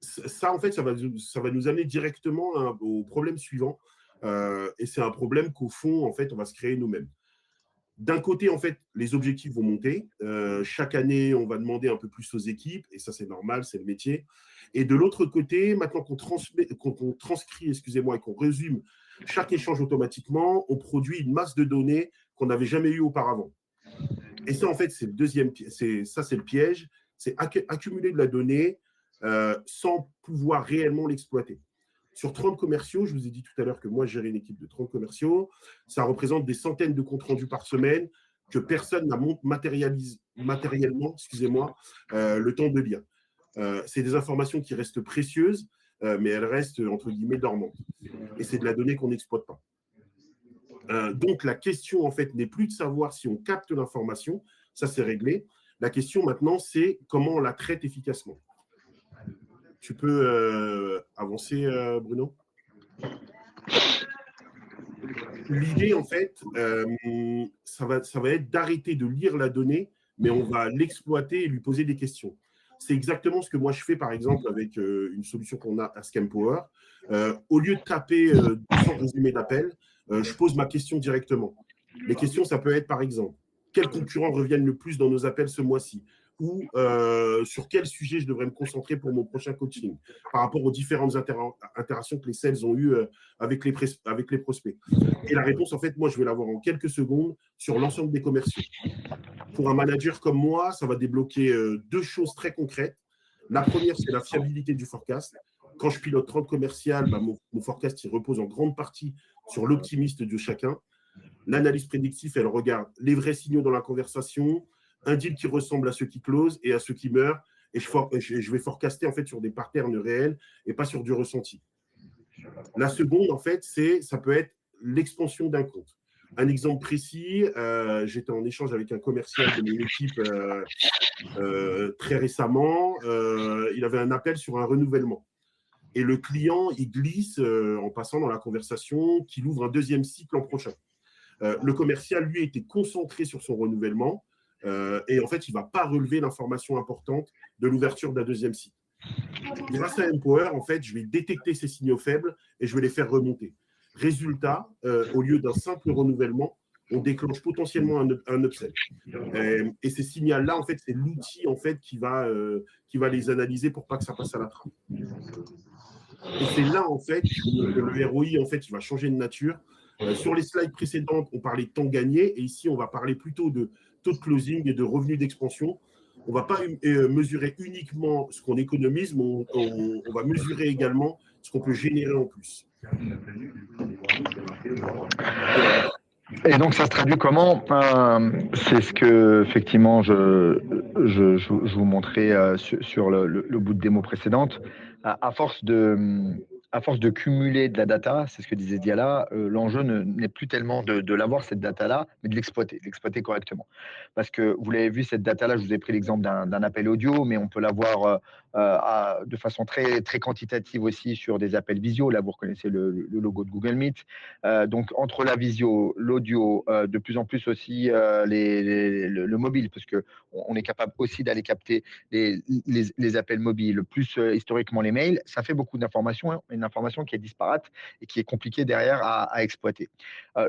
Ça, en fait, ça va nous amener directement au problème suivant. Et c'est un problème qu'au fond, en fait, on va se créer nous-mêmes. D'un côté, en fait, les objectifs vont monter. Chaque année, on va demander un peu plus aux équipes, et ça, c'est normal, c'est le métier. Et de l'autre côté, maintenant qu'on transcrit, excusez-moi, et qu'on résume chaque échange automatiquement, on produit une masse de données qu'on n'avait jamais eue auparavant. Et ça, en fait, c'est le deuxième piège. C'est le piège. C'est accumuler de la donnée sans pouvoir réellement l'exploiter. Sur 30 commerciaux, je vous ai dit tout à l'heure que moi, je gérais une équipe de 30 commerciaux. Ça représente des centaines de comptes rendus par semaine que personne n'a matériellement, excusez-moi, le temps de lire. C'est des informations qui restent précieuses, mais elles restent, entre guillemets, dormantes. Et c'est de la donnée qu'on n'exploite pas. Donc, la question, en fait, n'est plus de savoir si on capte l'information. Ça, c'est réglé. La question, maintenant, c'est comment on la traite efficacement. Tu peux avancer, Bruno? L'idée, en fait, ça va être d'arrêter de lire la donnée, mais on va l'exploiter et lui poser des questions. C'est exactement ce que moi, je fais, par exemple, avec une solution qu'on a à Scampower. Au lieu de taper 200 résumés d'appels, je pose ma question directement. Les questions, ça peut être, par exemple, quels concurrents reviennent le plus dans nos appels ce mois-ci? Ou sur quel sujet je devrais me concentrer pour mon prochain coaching par rapport aux différentes interactions que les sales ont eues avec les prospects. Et la réponse, en fait, moi, je vais l'avoir en quelques secondes sur l'ensemble des commerciaux. Pour un manager comme moi, ça va débloquer deux choses très concrètes. La première, c'est la fiabilité du forecast. Quand je pilote 30 commerciales, mon forecast il repose en grande partie sur l'optimiste de chacun. L'analyse prédictive, elle regarde les vrais signaux dans la conversation, un deal qui ressemble à ceux qui closent et à ceux qui meurent. Et je vais forecaster en fait sur des patterns réels et pas sur du ressenti. La seconde, en fait, ça peut être l'expansion d'un compte. Un exemple précis, j'étais en échange avec un commercial de mon équipe très récemment. Il avait un appel sur un renouvellement. Et le client, il glisse en passant dans la conversation qu'il ouvre un deuxième cycle l'an prochain. Le commercial, lui, était concentré sur son renouvellement et en fait, il ne va pas relever l'information importante de l'ouverture d'un deuxième cycle. Grâce à Empower, en fait, je vais détecter ces signaux faibles et je vais les faire remonter. Résultat, au lieu d'un simple renouvellement, on déclenche potentiellement un upsell. Et ces signaux-là, en fait, c'est l'outil en fait, qui va les analyser pour pas que ça passe à la trappe. Et c'est là, en fait, que le ROI, en fait, il va changer de nature. Sur les slides précédentes, on parlait de temps gagné, et ici, on va parler plutôt de taux de closing et de revenus d'expansion. On ne va pas mesurer uniquement ce qu'on économise, mais on va mesurer également ce qu'on peut générer en plus. Et donc, ça se traduit comment? C'est ce que, effectivement, je vous montrais sur le bout de démo précédente. À force de cumuler de la data, c'est ce que disait Diala, l'enjeu n'est plus tellement de l'avoir, cette data-là, mais de l'exploiter correctement. Parce que vous l'avez vu, cette data-là, je vous ai pris l'exemple d'un appel audio, mais on peut l'avoir de façon très, très quantitative aussi sur des appels visio. Là, vous reconnaissez le logo de Google Meet. Donc, entre la visio, l'audio, de plus en plus aussi le mobile, parce qu'on est capable aussi d'aller capter les appels mobiles, plus historiquement les mails, ça fait beaucoup d'informations, hein, une information qui est disparate et qui est compliquée derrière à exploiter.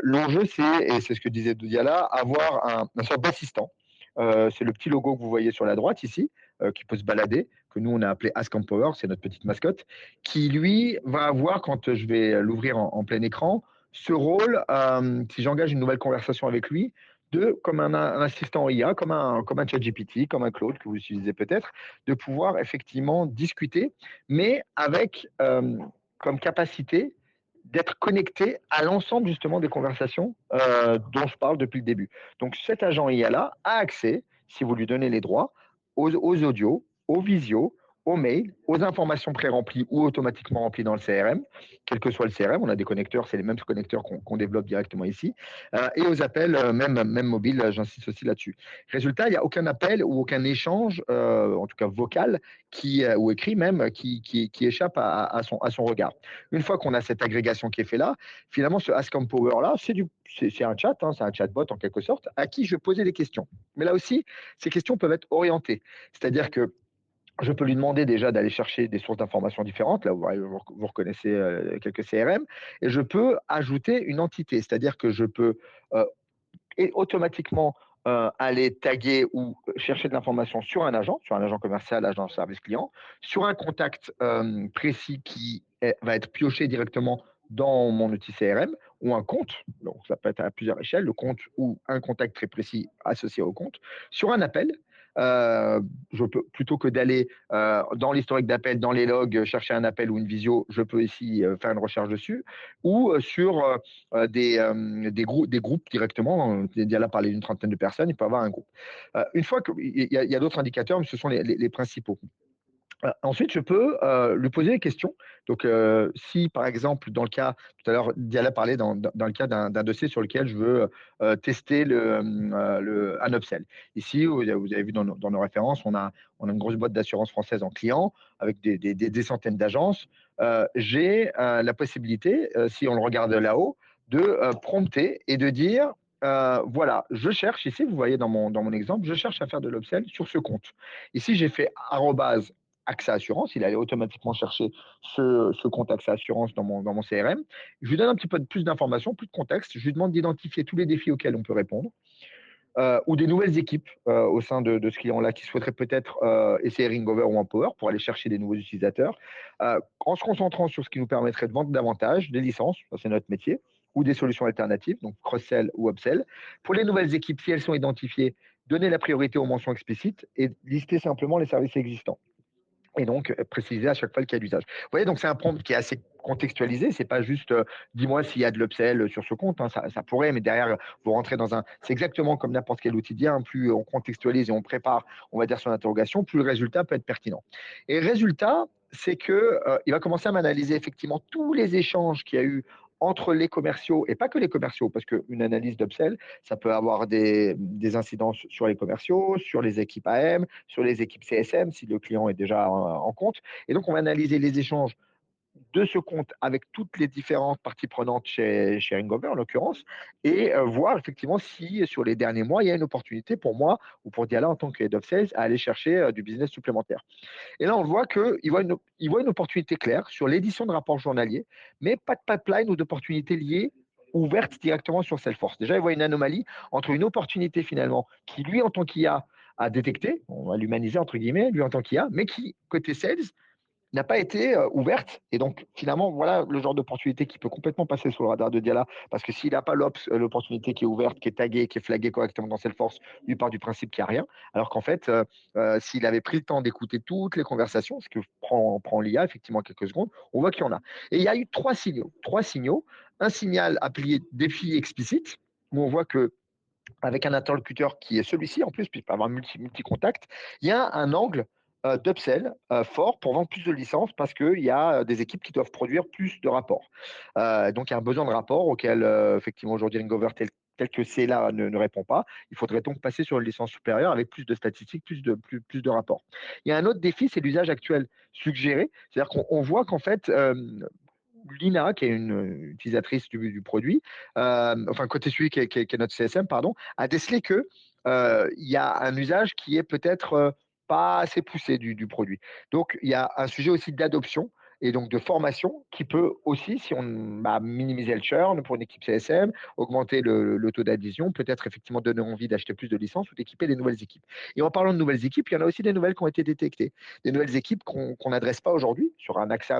L'enjeu, et c'est ce que disait Diala, avoir un sorte d'assistant. C'est le petit logo que vous voyez sur la droite ici, qui peut se balader, que nous on a appelé Ask Empower, c'est notre petite mascotte, qui lui va avoir, quand je vais l'ouvrir en plein écran, ce rôle, si j'engage une nouvelle conversation avec lui, comme un assistant IA, comme un ChatGPT, comme un Claude que vous utilisez peut-être, de pouvoir effectivement discuter, mais avec comme capacité d'être connecté à l'ensemble justement des conversations dont je parle depuis le début. Donc cet agent IA-là a accès, si vous lui donnez les droits, aux audios, aux visios, aux mails, aux informations pré-remplies ou automatiquement remplies dans le CRM, quel que soit le CRM, on a des connecteurs, c'est les mêmes connecteurs qu'on développe directement ici, et aux appels, même mobiles, j'insiste aussi là-dessus. Résultat, il n'y a aucun appel ou aucun échange, en tout cas vocal, ou écrit même, qui échappe à son regard. Une fois qu'on a cette agrégation qui est faite là, finalement, ce Ask Empower-là, c'est un chat, hein, c'est un chatbot en quelque sorte, à qui je posais des questions. Mais là aussi, ces questions peuvent être orientées. C'est-à-dire que je peux lui demander déjà d'aller chercher des sources d'informations différentes. Là, vous reconnaissez quelques CRM. Et je peux ajouter une entité. C'est-à-dire que je peux automatiquement aller taguer ou chercher de l'information sur un agent commercial, agent service client, sur un contact précis qui va être pioché directement dans mon outil CRM ou un compte, donc ça peut être à plusieurs échelles, le compte ou un contact très précis associé au compte, sur un appel. Je peux, plutôt que d'aller dans l'historique d'appel, dans les logs, chercher un appel ou une visio, je peux ici faire une recherche dessus, ou sur des groupes directement. Diala a parlé d'une trentaine de personnes, il peut avoir un groupe. Une fois qu'il y a d'autres indicateurs, mais ce sont les principaux. Ensuite, je peux lui poser des questions. Donc, si par exemple, dans le cas, tout à l'heure, Diala parlait dans le cas d'un dossier sur lequel je veux tester un upsell. Ici, vous avez vu dans nos références, on a une grosse boîte d'assurance française en client avec des centaines d'agences. J'ai la possibilité, si on le regarde là-haut, de prompter et de dire voilà, je cherche ici, vous voyez dans mon exemple, je cherche à faire de l'upsell sur ce compte. Ici, j'ai fait arrobase AXA Assurance, il allait automatiquement chercher ce compte AXA Assurance dans mon CRM. Je lui donne un petit peu plus d'informations, plus de contexte. Je lui demande d'identifier tous les défis auxquels on peut répondre. Ou des nouvelles équipes au sein de ce client-là qui souhaiteraient peut-être essayer Ringover ou Empower pour aller chercher des nouveaux utilisateurs, en se concentrant sur ce qui nous permettrait de vendre davantage, des licences, ça c'est notre métier, ou des solutions alternatives, donc cross-sell ou upsell. Pour les nouvelles équipes, si elles sont identifiées, donner la priorité aux mentions explicites et lister simplement les services existants. et donc préciser à chaque fois le cas d'usage. Vous voyez, donc c'est un prompt qui est assez contextualisé, c'est pas juste dis-moi s'il y a de l'upsell sur ce compte, hein, ça pourrait, mais derrière, vous rentrez dans un. C'est exactement comme n'importe quel outil d'IA, hein, plus on contextualise et on prépare, on va dire, son interrogation, plus le résultat peut être pertinent. Et le résultat, c'est que il va commencer à m'analyser effectivement tous les échanges qu'il y a eu entre les commerciaux, et pas que les commerciaux, parce qu'une analyse d'upsell, ça peut avoir des incidences sur les commerciaux, sur les équipes AM, sur les équipes CSM, si le client est déjà en compte. Et donc, on va analyser les échanges de ce compte avec toutes les différentes parties prenantes chez Ringover, en l'occurrence, et voir effectivement si sur les derniers mois, il y a une opportunité pour moi ou pour Diala en tant que Head of Sales à aller chercher du business supplémentaire. Et là, on voit qu'il voit une opportunité claire sur l'édition de rapports journaliers, mais pas de pipeline ou d'opportunités liées ouvertes directement sur Salesforce. Déjà, il voit une anomalie entre une opportunité finalement qui, lui, en tant qu'IA, a détecté, on va l'humaniser entre guillemets, lui en tant qu'IA, mais qui, côté sales, n'a pas été ouverte. Et donc, finalement, voilà le genre d'opportunité qui peut complètement passer sous le radar de Diala. Parce que s'il n'a pas l'opportunité qui est ouverte, qui est taguée, qui est flaguée correctement dans Salesforce, lui part du principe qu'il n'y a rien. Alors qu'en fait, s'il avait pris le temps d'écouter toutes les conversations, ce que prend l'IA, effectivement, quelques secondes, on voit qu'il y en a. Et il y a eu trois signaux. Trois signaux. Un signal appelé défi explicite, où on voit que avec un interlocuteur qui est celui-ci, en plus, puis il peut avoir multi-contact, il y a un angle d'upsell fort pour vendre plus de licences parce qu'il y a des équipes qui doivent produire plus de rapports. Donc, il y a un besoin de rapport auquel, effectivement, aujourd'hui, Ringover tel que c'est là ne répond pas. Il faudrait donc passer sur une licence supérieure avec plus de statistiques, plus de rapports. Il y a un autre défi, c'est l'usage actuel suggéré. C'est-à-dire qu'on voit qu'en fait, Lina, qui est une utilisatrice du produit, enfin côté celui qui est notre CSM, pardon, a décelé que il y a un usage qui est peut-être pas assez poussé du produit. Donc il y a un sujet aussi d'adoption et donc de formation qui peut aussi, si on va minimiser le churn pour une équipe CSM, augmenter le taux d'adhésion, peut-être effectivement donner envie d'acheter plus de licences ou d'équiper des nouvelles équipes. Et en parlant de nouvelles équipes, il y en a aussi des nouvelles qui ont été détectées, des nouvelles équipes qu'on n'adresse pas aujourd'hui sur un accès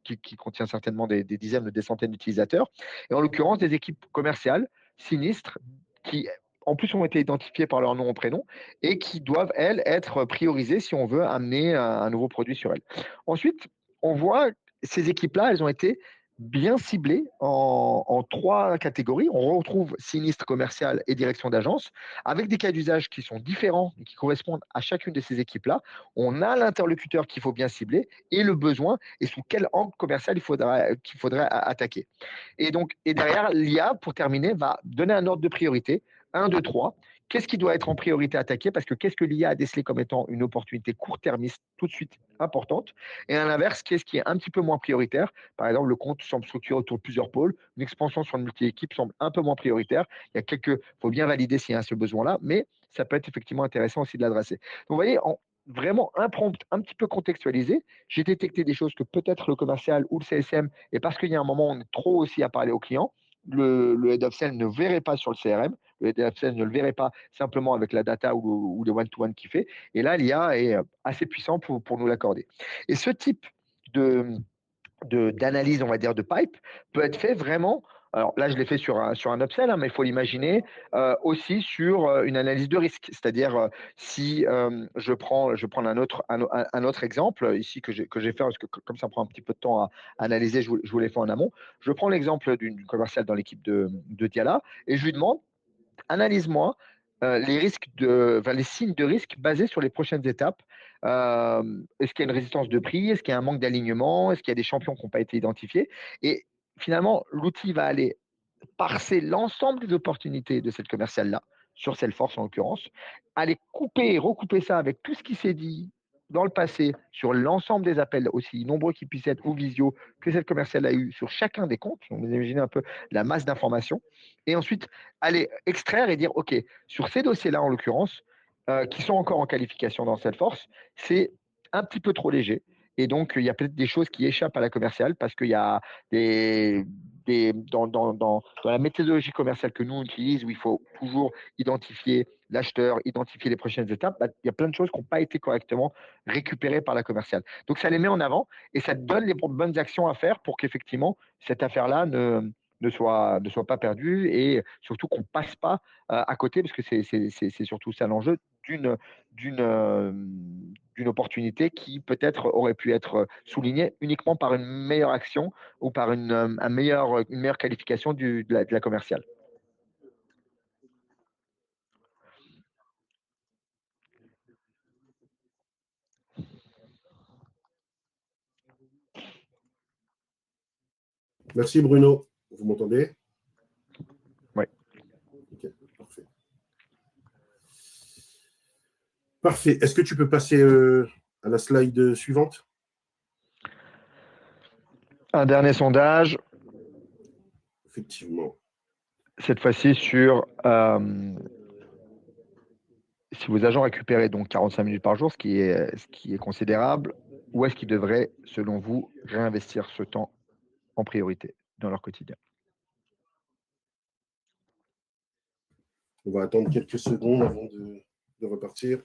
qui contient certainement des dizaines ou des centaines d'utilisateurs, et en l'occurrence des équipes commerciales sinistres qui en plus ont été identifiées par leur nom ou prénom et qui doivent, elles, être priorisées si on veut amener un nouveau produit sur elles. Ensuite, on voit ces équipes-là, elles ont été bien ciblées en trois catégories. On retrouve sinistre commercial et direction d'agence, avec des cas d'usage qui sont différents et qui correspondent à chacune de ces équipes-là. On a l'interlocuteur qu'il faut bien cibler et le besoin et sous quel angle commercial qu'il faudrait attaquer. Et donc, et derrière, l'IA, pour terminer, va donner un ordre de priorité, 1, 2, 3. Qu'est-ce qui doit être en priorité attaqué? Parce que qu'est-ce que l'IA a décelé comme étant une opportunité court-termiste tout de suite importante? Et à l'inverse, qu'est-ce qui est un petit peu moins prioritaire? Par exemple, le compte semble structuré autour de plusieurs pôles. Une expansion sur une multi-équipe semble un peu moins prioritaire. Il faut bien valider s'il y a ce besoin-là, mais ça peut être effectivement intéressant aussi de l'adresser. Donc, vous voyez, vraiment un prompt un petit peu contextualisé, j'ai détecté des choses que peut-être le commercial ou le CSM, et parce qu'il y a un moment où on est trop aussi à parler au client, le head of sales ne verrait pas sur le CRM, le head of sales ne le verrait pas simplement avec la data ou les one-to-one qu'il fait. Et là, l'IA est assez puissant pour nous l'accorder. Et ce type de, d'analyse, on va dire, de pipe, peut être fait vraiment. Alors là, je l'ai fait sur un upsell, hein, mais il faut l'imaginer aussi sur une analyse de risque. C'est-à-dire, si je prends un autre exemple ici que j'ai fait, parce que comme ça prend un petit peu de temps à analyser, je vous l'ai fait en amont. Je prends l'exemple d'une commerciale dans l'équipe de Diala et je lui demande analyse-moi les signes de risque basés sur les prochaines étapes. Est-ce qu'il y a une résistance de prix? Est-ce qu'il y a un manque d'alignement? Est-ce qu'il y a des champions qui n'ont pas été identifiés? Et finalement, l'outil va aller parser l'ensemble des opportunités de cette commerciale-là, sur Salesforce en l'occurrence, aller couper et recouper ça avec tout ce qui s'est dit dans le passé sur l'ensemble des appels, aussi nombreux qu'ils puissent être, ou visio, que cette commerciale a eu sur chacun des comptes. Donc, vous imaginez un peu la masse d'informations. Et ensuite, aller extraire et dire, OK, sur ces dossiers-là, en l'occurrence, qui sont encore en qualification dans Salesforce, c'est un petit peu trop léger. Et donc, il y a peut-être des choses qui échappent à la commerciale parce qu'il y a dans la méthodologie commerciale que nous on utilise, où il faut toujours identifier l'acheteur, identifier les prochaines étapes, bah, il y a plein de choses qui n'ont pas été correctement récupérées par la commerciale. Donc ça les met en avant et ça te donne les bonnes actions à faire pour qu'effectivement cette affaire-là ne soit pas perdue et surtout qu'on ne passe pas à côté, parce que c'est surtout ça l'enjeu, d'une d'une opportunité qui peut-être aurait pu être soulignée uniquement par une meilleure action ou par une meilleure qualification de la commerciale. Merci Bruno. Vous m'entendez? Oui. Ok, parfait. Parfait. Est-ce que tu peux passer à la slide suivante? Un dernier sondage, Effectivement. cette fois-ci sur si vos agents récupéraient donc 45 minutes par jour, ce qui est considérable, où est-ce qu'ils devraient, selon vous, réinvestir ce temps en priorité dans leur quotidien? On va attendre quelques secondes avant de repartir.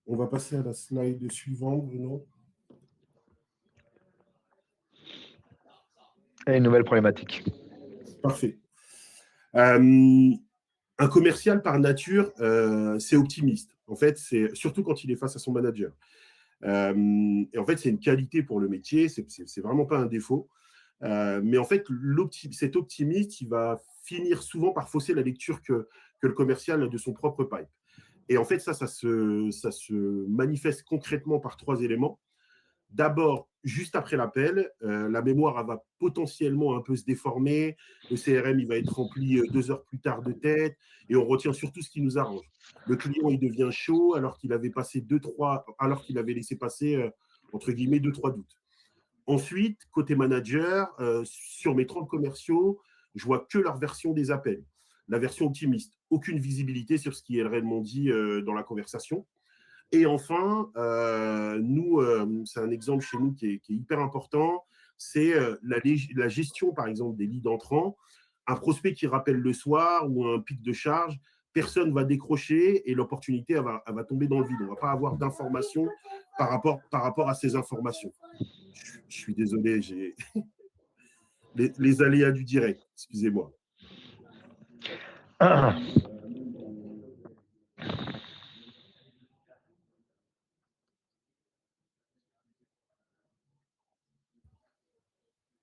On va passer à la slide suivante, Bruno. Et une nouvelle problématique. Parfait. Un commercial, par nature, c'est optimiste. En fait, c'est surtout quand il est face à son manager. Et en fait, c'est une qualité pour le métier, c'est vraiment pas un défaut. Mais en fait, cet optimiste, il va finir souvent par fausser la lecture que le commercial a de son propre pipe. Et en fait, ça se manifeste concrètement par trois éléments. D'abord, juste après l'appel, la mémoire elle va potentiellement un peu se déformer, le CRM il va être rempli 2 heures plus tard de tête, et on retient surtout ce qui nous arrange. Le client il devient chaud alors qu'il avait laissé passer entre guillemets 2-3 doutes. Ensuite, côté manager, sur mes 30 commerciaux, je vois que leur version des appels, la version optimiste, aucune visibilité sur ce qui est réellement dit dans la conversation. Et enfin, nous, c'est un exemple chez nous qui est hyper important, c'est la gestion, par exemple, des leads entrants. Un prospect qui rappelle le soir ou un pic de charge, personne ne va décrocher et l'opportunité elle va tomber dans le vide. On ne va pas avoir d'informations par rapport à ces informations. Je suis désolé, j'ai les aléas du direct, excusez-moi.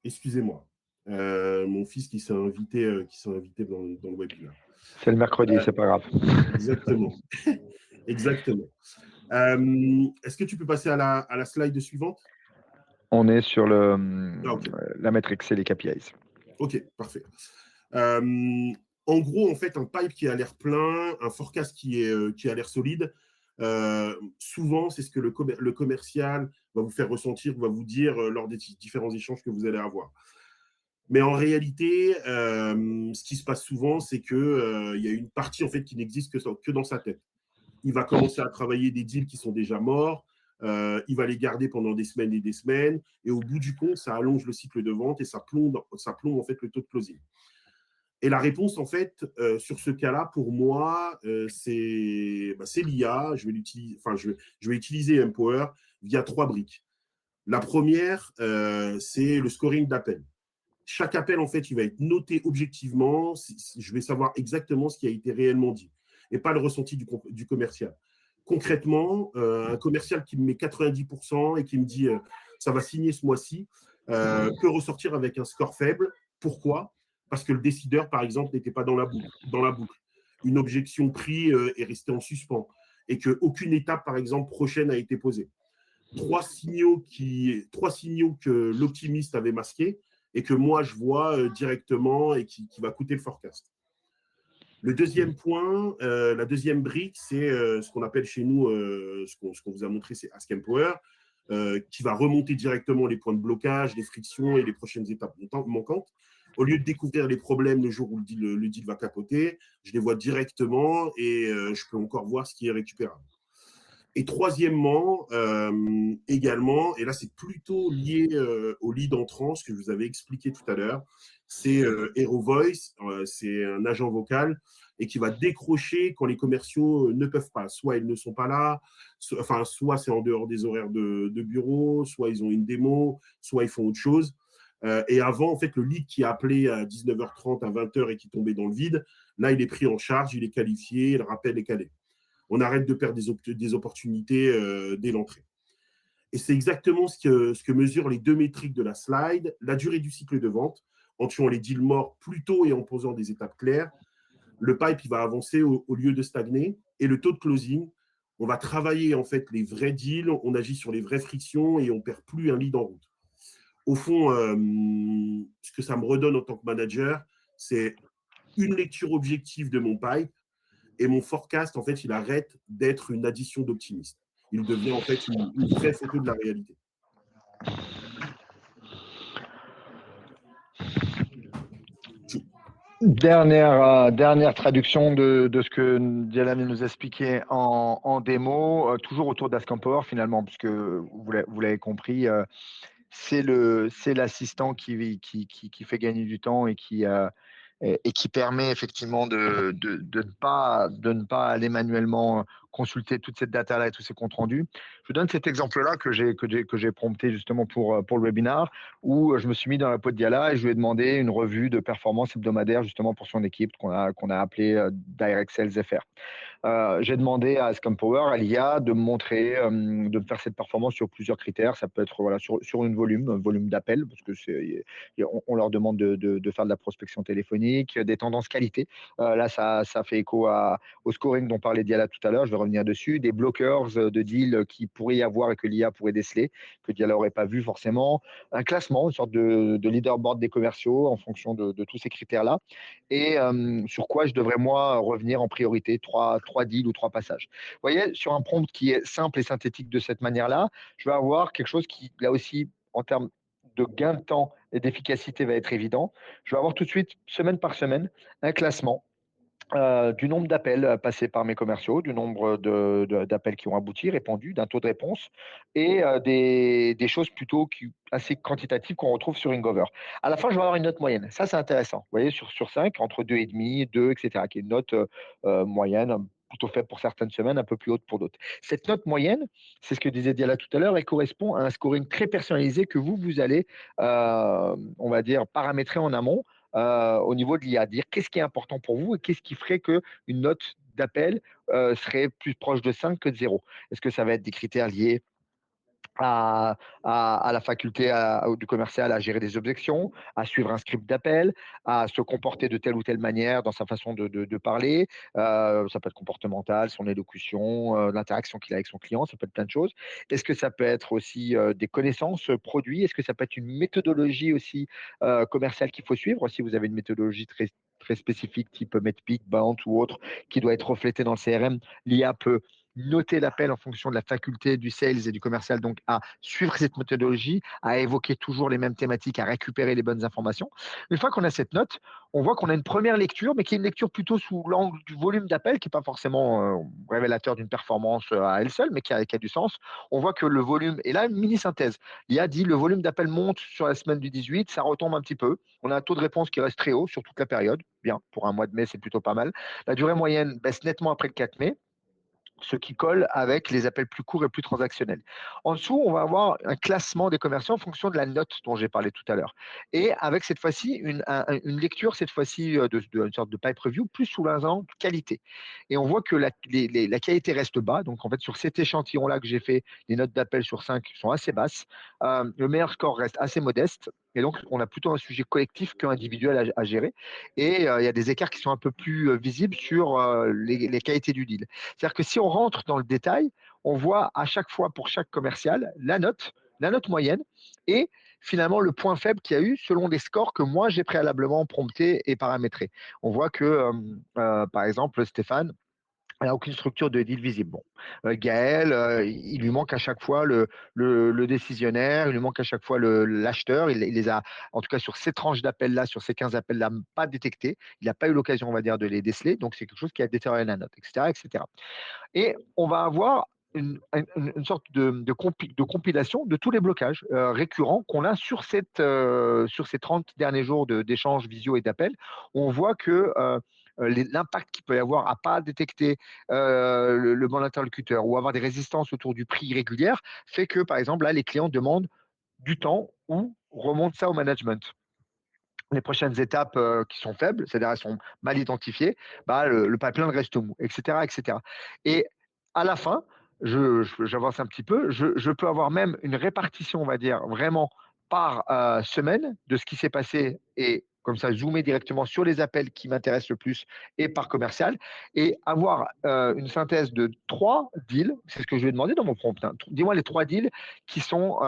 Excusez-moi. Mon fils qui s'est invité dans le webinaire. C'est le mercredi, c'est pas grave. Exactement. Exactement. Est-ce que tu peux passer à la slide suivante? On est sur Okay. la métrique, c'est les KPIs. Ok, parfait. En gros, en fait, un pipe qui a l'air plein, un forecast qui a l'air solide, souvent, c'est ce que le commercial va vous faire ressentir, va vous dire lors des différents échanges que vous allez avoir. Mais en réalité, ce qui se passe souvent, c'est qu'il y a une partie en fait, qui n'existe que dans sa tête. Il va commencer à travailler des deals qui sont déjà morts, il va les garder pendant des semaines et des semaines, et au bout du compte, ça allonge le cycle de vente et ça plombe en fait le taux de closing. Et la réponse, en fait, sur ce cas-là, pour moi, c'est l'IA. Je vais utiliser Empower via 3 briques. La première, c'est le scoring d'appel. Chaque appel, en fait, il va être noté objectivement. Je vais savoir exactement ce qui a été réellement dit et pas le ressenti du commercial. Concrètement, un commercial qui me met 90% et qui me dit ça va signer ce mois-ci peut ressortir avec un score faible. Pourquoi? Parce que le décideur, par exemple, n'était pas dans la boucle. Une objection prix est restée en suspens et qu'aucune étape, par exemple, prochaine a été posée. Trois signaux que l'optimiste avait masqués et que moi, je vois directement et qui va coûter le forecast. Le deuxième point, la deuxième brique, c'est ce qu'on appelle chez nous, ce qu'on vous a montré, c'est Ask Empower, qui va remonter directement les points de blocage, les frictions et les prochaines étapes manquantes. Au lieu de découvrir les problèmes le jour où le deal va capoter, je les vois directement et je peux encore voir ce qui est récupérable. Et troisièmement, également, et là c'est plutôt lié au lead entrant, ce que je vous avais expliqué tout à l'heure, c'est Hero Voice, c'est un agent vocal et qui va décrocher quand les commerciaux ne peuvent pas. Soit ils ne sont pas là, soit c'est en dehors des horaires de bureau, soit ils ont une démo, soit ils font autre chose. Et avant, en fait, le lead qui a appelé à 19h30, à 20h et qui tombait dans le vide, là, il est pris en charge, il est qualifié, le rappel est calé. On arrête de perdre des opportunités dès l'entrée. Et c'est exactement ce que mesurent les deux métriques de la slide, la durée du cycle de vente, en tuant les deals morts plus tôt et en posant des étapes claires. Le pipe, il va avancer au lieu de stagner. Et le taux de closing, on va travailler en fait les vrais deals, on agit sur les vraies frictions et on ne perd plus un lead en route. Au fond, ce que ça me redonne en tant que manager, c'est une lecture objective de mon pipe. Et mon forecast, en fait, il arrête d'être une addition d'optimistes. Il devient en fait une vraie photo de la réalité. Dernière traduction de ce que Diana nous expliquait en démo, toujours autour d'Ask Empower finalement, puisque vous l'avez compris, c'est l'assistant qui fait gagner du temps et qui permet effectivement de ne pas aller manuellement consulter toute cette data-là et tous ces comptes rendus. Je vous donne cet exemple-là que j'ai prompté justement pour le webinar, où je me suis mis dans la peau de Diala et je lui ai demandé une revue de performance hebdomadaire justement pour son équipe qu'on a appelée Direct Sales FR. J'ai demandé à Scampower, à l'IA, de me montrer, de me faire cette performance sur plusieurs critères. Ça peut être voilà, sur un volume d'appels, parce que on leur demande de faire de la prospection téléphonique, des tendances qualité. Là, ça fait écho au scoring dont parlait Diala tout à l'heure. Je vais revenir dessus. Des blockers de deals qui pourrait y avoir et que l'IA pourrait déceler, que Diala n'aurait pas vu forcément. Un classement, une sorte de leaderboard des commerciaux en fonction de tous ces critères-là. Et sur quoi je devrais, moi, revenir en priorité, trois deals ou trois passages. Vous voyez, sur un prompt qui est simple et synthétique de cette manière-là, je vais avoir quelque chose qui, là aussi, en termes de gain de temps et d'efficacité, va être évident. Je vais avoir tout de suite, semaine par semaine, un classement du nombre d'appels passés par mes commerciaux, du nombre d'appels qui ont abouti, répondus, d'un taux de réponse et des choses plutôt assez quantitatives qu'on retrouve sur Ingover. À la fin, je vais avoir une note moyenne. Ça, c'est intéressant. Vous voyez, sur 5, entre 2,5, 2, etc., qui est une note moyenne, plutôt faible pour certaines semaines, un peu plus haute pour d'autres. Cette note moyenne, c'est ce que disait Diala tout à l'heure, elle correspond à un scoring très personnalisé que vous allez, on va dire, paramétrer en amont au niveau de l'IA, dire qu'est-ce qui est important pour vous et qu'est-ce qui ferait qu'une note d'appel serait plus proche de 5 que de 0. Est-ce que ça va être des critères liés à la faculté du commercial à gérer des objections, à suivre un script d'appel, à se comporter de telle ou telle manière dans sa façon de parler. Ça peut être comportemental, son élocution, l'interaction qu'il a avec son client, ça peut être plein de choses. Est-ce que ça peut être aussi des connaissances produits? Est-ce que ça peut être une méthodologie aussi commerciale qu'il faut suivre? Si vous avez une méthodologie très spécifique, type Medpic, Bounce ou autre, qui doit être reflétée dans le CRM, l'IA peut noter l'appel en fonction de la faculté du sales et du commercial, donc à suivre cette méthodologie, à évoquer toujours les mêmes thématiques, à récupérer les bonnes informations. Une fois qu'on a cette note, on voit qu'on a une première lecture, mais qui est une lecture plutôt sous l'angle du volume d'appel, qui n'est pas forcément révélateur d'une performance à elle seule, mais qui a du sens. On voit que le volume, et là, une mini-synthèse. Il a dit le volume d'appel monte sur la semaine du 18, ça retombe un petit peu. On a un taux de réponse qui reste très haut sur toute la période. Bien, pour un mois de mai, c'est plutôt pas mal. La durée moyenne baisse nettement après le 4 mai, ce qui colle avec les appels plus courts et plus transactionnels. En dessous, on va avoir un classement des commerciaux en fonction de la note dont j'ai parlé tout à l'heure. Et avec cette fois-ci, une lecture, cette fois-ci, une sorte de pipe review, plus sous l'angle qualité. Et on voit que la qualité reste bas. Donc, en fait, sur cet échantillon-là que j'ai fait, les notes d'appel sur 5 sont assez basses. Le meilleur score reste assez modeste. Et donc, on a plutôt un sujet collectif qu'individuel à gérer. Et il y a des écarts qui sont un peu plus visibles sur les qualités du deal. C'est-à-dire que si on rentre dans le détail, on voit à chaque fois pour chaque commercial la note moyenne et finalement le point faible qu'il y a eu selon les scores que moi j'ai préalablement promptés et paramétrés. On voit que, par exemple, Stéphane, il n'a aucune structure de deal visible. Bon. Gaël, il lui manque à chaque fois le décisionnaire, il lui manque à chaque fois l'acheteur. Il les a, en tout cas sur ces tranches d'appels-là, sur ces 15 appels-là, pas détectés. Il n'a pas eu l'occasion, on va dire, de les déceler. Donc, c'est quelque chose qui a détérioré la note, etc., etc. Et on va avoir une sorte de compilation de tous les blocages récurrents qu'on a sur ces 30 derniers jours d'échanges visio et d'appels. On voit que l'impact qu'il peut y avoir à ne pas détecter le bon interlocuteur ou avoir des résistances autour du prix irrégulière fait que, par exemple, là, les clients demandent du temps ou remontent ça au management. Les prochaines étapes qui sont faibles, c'est-à-dire elles sont mal identifiées, bah, le pipeline reste mou, etc., etc. Et à la fin, j'avance un petit peu, je peux avoir même une répartition, on va dire, vraiment par semaine de ce qui s'est passé et comme ça, zoomer directement sur les appels qui m'intéressent le plus et par commercial et avoir une synthèse de 3 deals, c'est ce que je lui ai demandé dans mon prompt. Hein. Dis-moi les 3 deals qui sont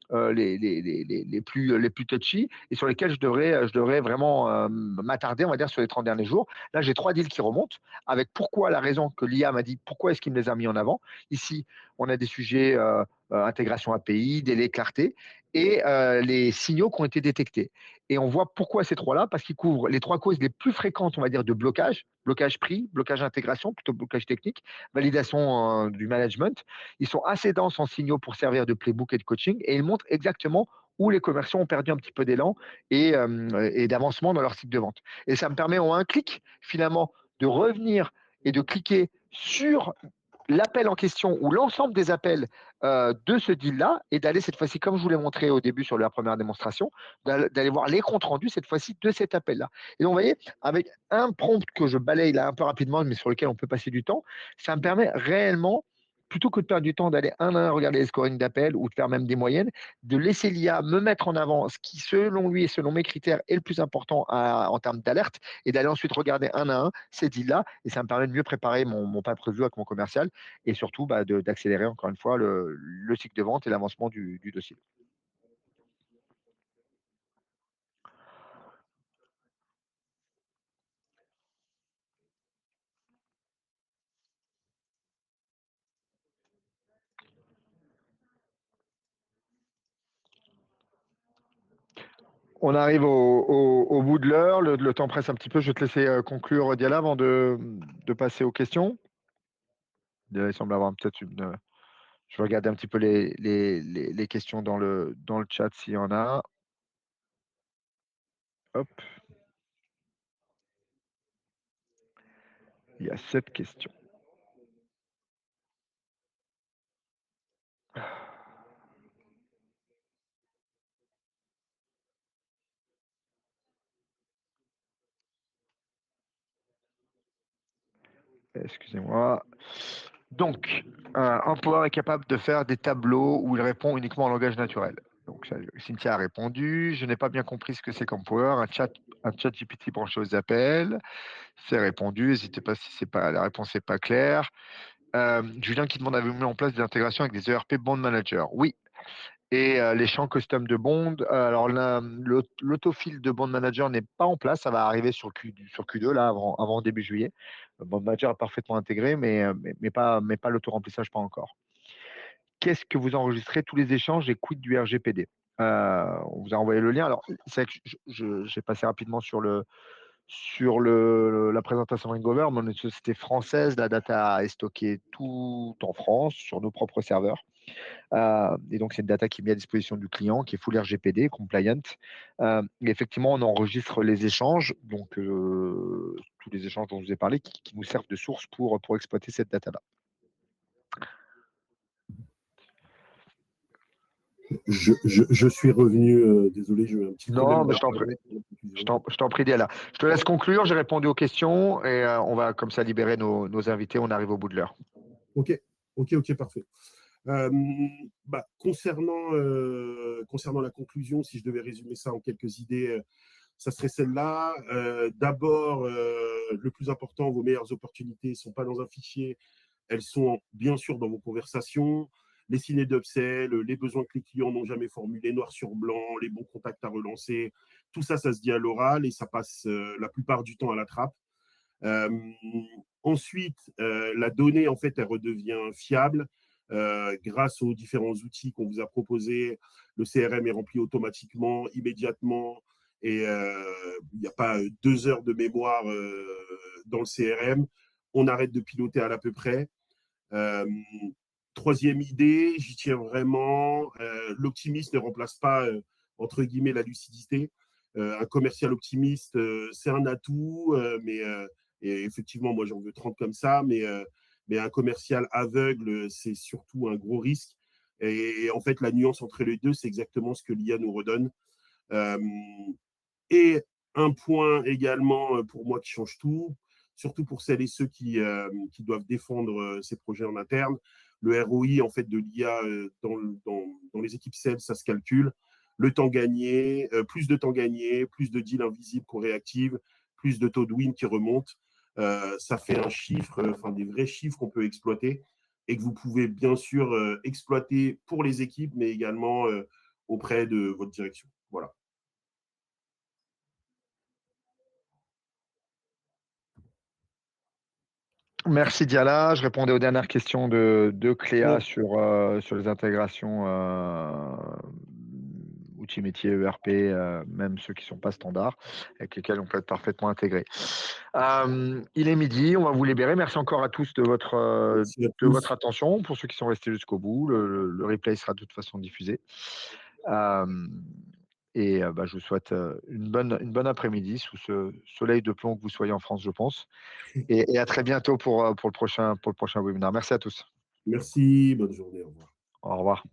les plus touchy et sur lesquels je devrais vraiment m'attarder, on va dire, sur les 30 derniers jours. Là, j'ai 3 deals qui remontent avec pourquoi la raison que l'IA m'a dit, pourquoi est-ce qu'il me les a mis en avant. Ici, on a des sujets intégration API, délai, clarté et les signaux qui ont été détectés. Et on voit pourquoi ces 3-là, parce qu'ils couvrent les 3 causes les plus fréquentes, on va dire, de blocage, blocage prix, blocage intégration, plutôt blocage technique, validation du management. Ils sont assez denses en signaux pour servir de playbook et de coaching et ils montrent exactement où les commerciaux ont perdu un petit peu d'élan et d'avancement dans leur cycle de vente. Et ça me permet en un clic, finalement, de revenir et de cliquer sur l'appel en question ou l'ensemble des appels de ce deal-là et d'aller cette fois-ci, comme je vous l'ai montré au début sur la première démonstration, d'aller voir les comptes rendus cette fois-ci de cet appel-là. Et donc, vous voyez, avec un prompt que je balaye là un peu rapidement, mais sur lequel on peut passer du temps, ça me permet réellement, plutôt que de perdre du temps d'aller un à un regarder les scorings d'appels ou de faire même des moyennes, de laisser l'IA me mettre en avant ce qui, selon lui et selon mes critères, est le plus important en termes d'alerte et d'aller ensuite regarder un à un ces deals-là. Et ça me permet de mieux préparer mon pipe review avec mon commercial et surtout d'accélérer encore une fois le cycle de vente et l'avancement du dossier. On arrive au bout de l'heure, le temps presse un petit peu, je vais te laisser conclure Diala avant de passer aux questions. Il semble avoir peut-être une... Je vais regarder un petit peu les questions dans le chat s'il y en a. Hop. Il y a 7 questions. Excusez-moi. Donc, Empower est capable de faire des tableaux où il répond uniquement en langage naturel. Donc, Cynthia a répondu. Je n'ai pas bien compris ce que c'est qu'Empower. Un chat GPT branché aux appels. C'est répondu. N'hésitez pas si la réponse n'est pas claire. Julien qui demande avez-vous mis en place des intégrations avec des ERP Bond Manager? Oui. Et les champs custom de Bond, alors l'autofill de Bond Manager n'est pas en place, ça va arriver sur Q2 là, avant début juillet. Bond Manager est parfaitement intégré, mais pas l'auto-remplissage, pas encore. Qu'est-ce que vous enregistrez tous les échanges et quid du RGPD? On vous a envoyé le lien. Alors, c'est vrai que j'ai passé rapidement sur la présentation Ringover, mais on est une société française, la data est stockée tout en France sur nos propres serveurs. Et donc, c'est une data qui est mise à disposition du client, qui est full RGPD, compliant. Et effectivement, on enregistre les échanges, donc tous les échanges dont je vous ai parlé, qui nous servent de source pour exploiter cette data-là. Je suis revenu, désolé, j'ai eu un petit problème. Non, mais je t'en prie, Diala. Je te laisse conclure, j'ai répondu aux questions et on va comme ça libérer nos invités, on arrive au bout de l'heure. Ok, parfait. Concernant la conclusion, si je devais résumer ça en quelques idées, ça serait celle-là. D'abord, le plus important, vos meilleures opportunités ne sont pas dans un fichier, elles sont bien sûr dans vos conversations, les signaux d'upsell, les besoins que les clients n'ont jamais formulés, noir sur blanc, les bons contacts à relancer, tout ça, ça se dit à l'oral et ça passe la plupart du temps à la trappe. Ensuite, la donnée, en fait, elle redevient fiable grâce aux différents outils qu'on vous a proposés. Le CRM est rempli automatiquement, immédiatement, et il n'y a pas 2 heures de mémoire dans le CRM. On arrête de piloter à l'à peu près. Troisième idée, j'y tiens vraiment, l'optimisme ne remplace pas, entre guillemets, la lucidité. Un commercial optimiste, c'est un atout, et effectivement, moi j'en veux 30 comme ça, mais un commercial aveugle, c'est surtout un gros risque. Et en fait, la nuance entre les deux, c'est exactement ce que l'IA nous redonne. Euh, et un point également pour moi qui change tout, surtout pour celles et ceux qui doivent défendre ces projets en interne, le ROI en fait de l'IA dans les équipes sales, ça se calcule. Le temps gagné, plus de temps gagné, plus de deals invisibles qu'on réactive, plus de taux de win qui remontent. Ça fait un chiffre, enfin des vrais chiffres qu'on peut exploiter et que vous pouvez bien sûr exploiter pour les équipes, mais également auprès de votre direction. Voilà. Merci Diala. Je répondais aux dernières questions de Cléa Ouais. sur les intégrations outils métiers, ERP, même ceux qui ne sont pas standards, avec lesquels on peut être parfaitement intégré. Il est midi, on va vous libérer. Merci encore à tous Merci à de votre tous. attention. Pour ceux qui sont restés jusqu'au bout, le replay sera de toute façon diffusé. Euh, je vous souhaite une bonne après-midi sous ce soleil de plomb que vous soyez en France, je pense. Et à très bientôt pour le prochain webinaire. Merci à tous. Merci, bonne journée, au revoir. Au revoir.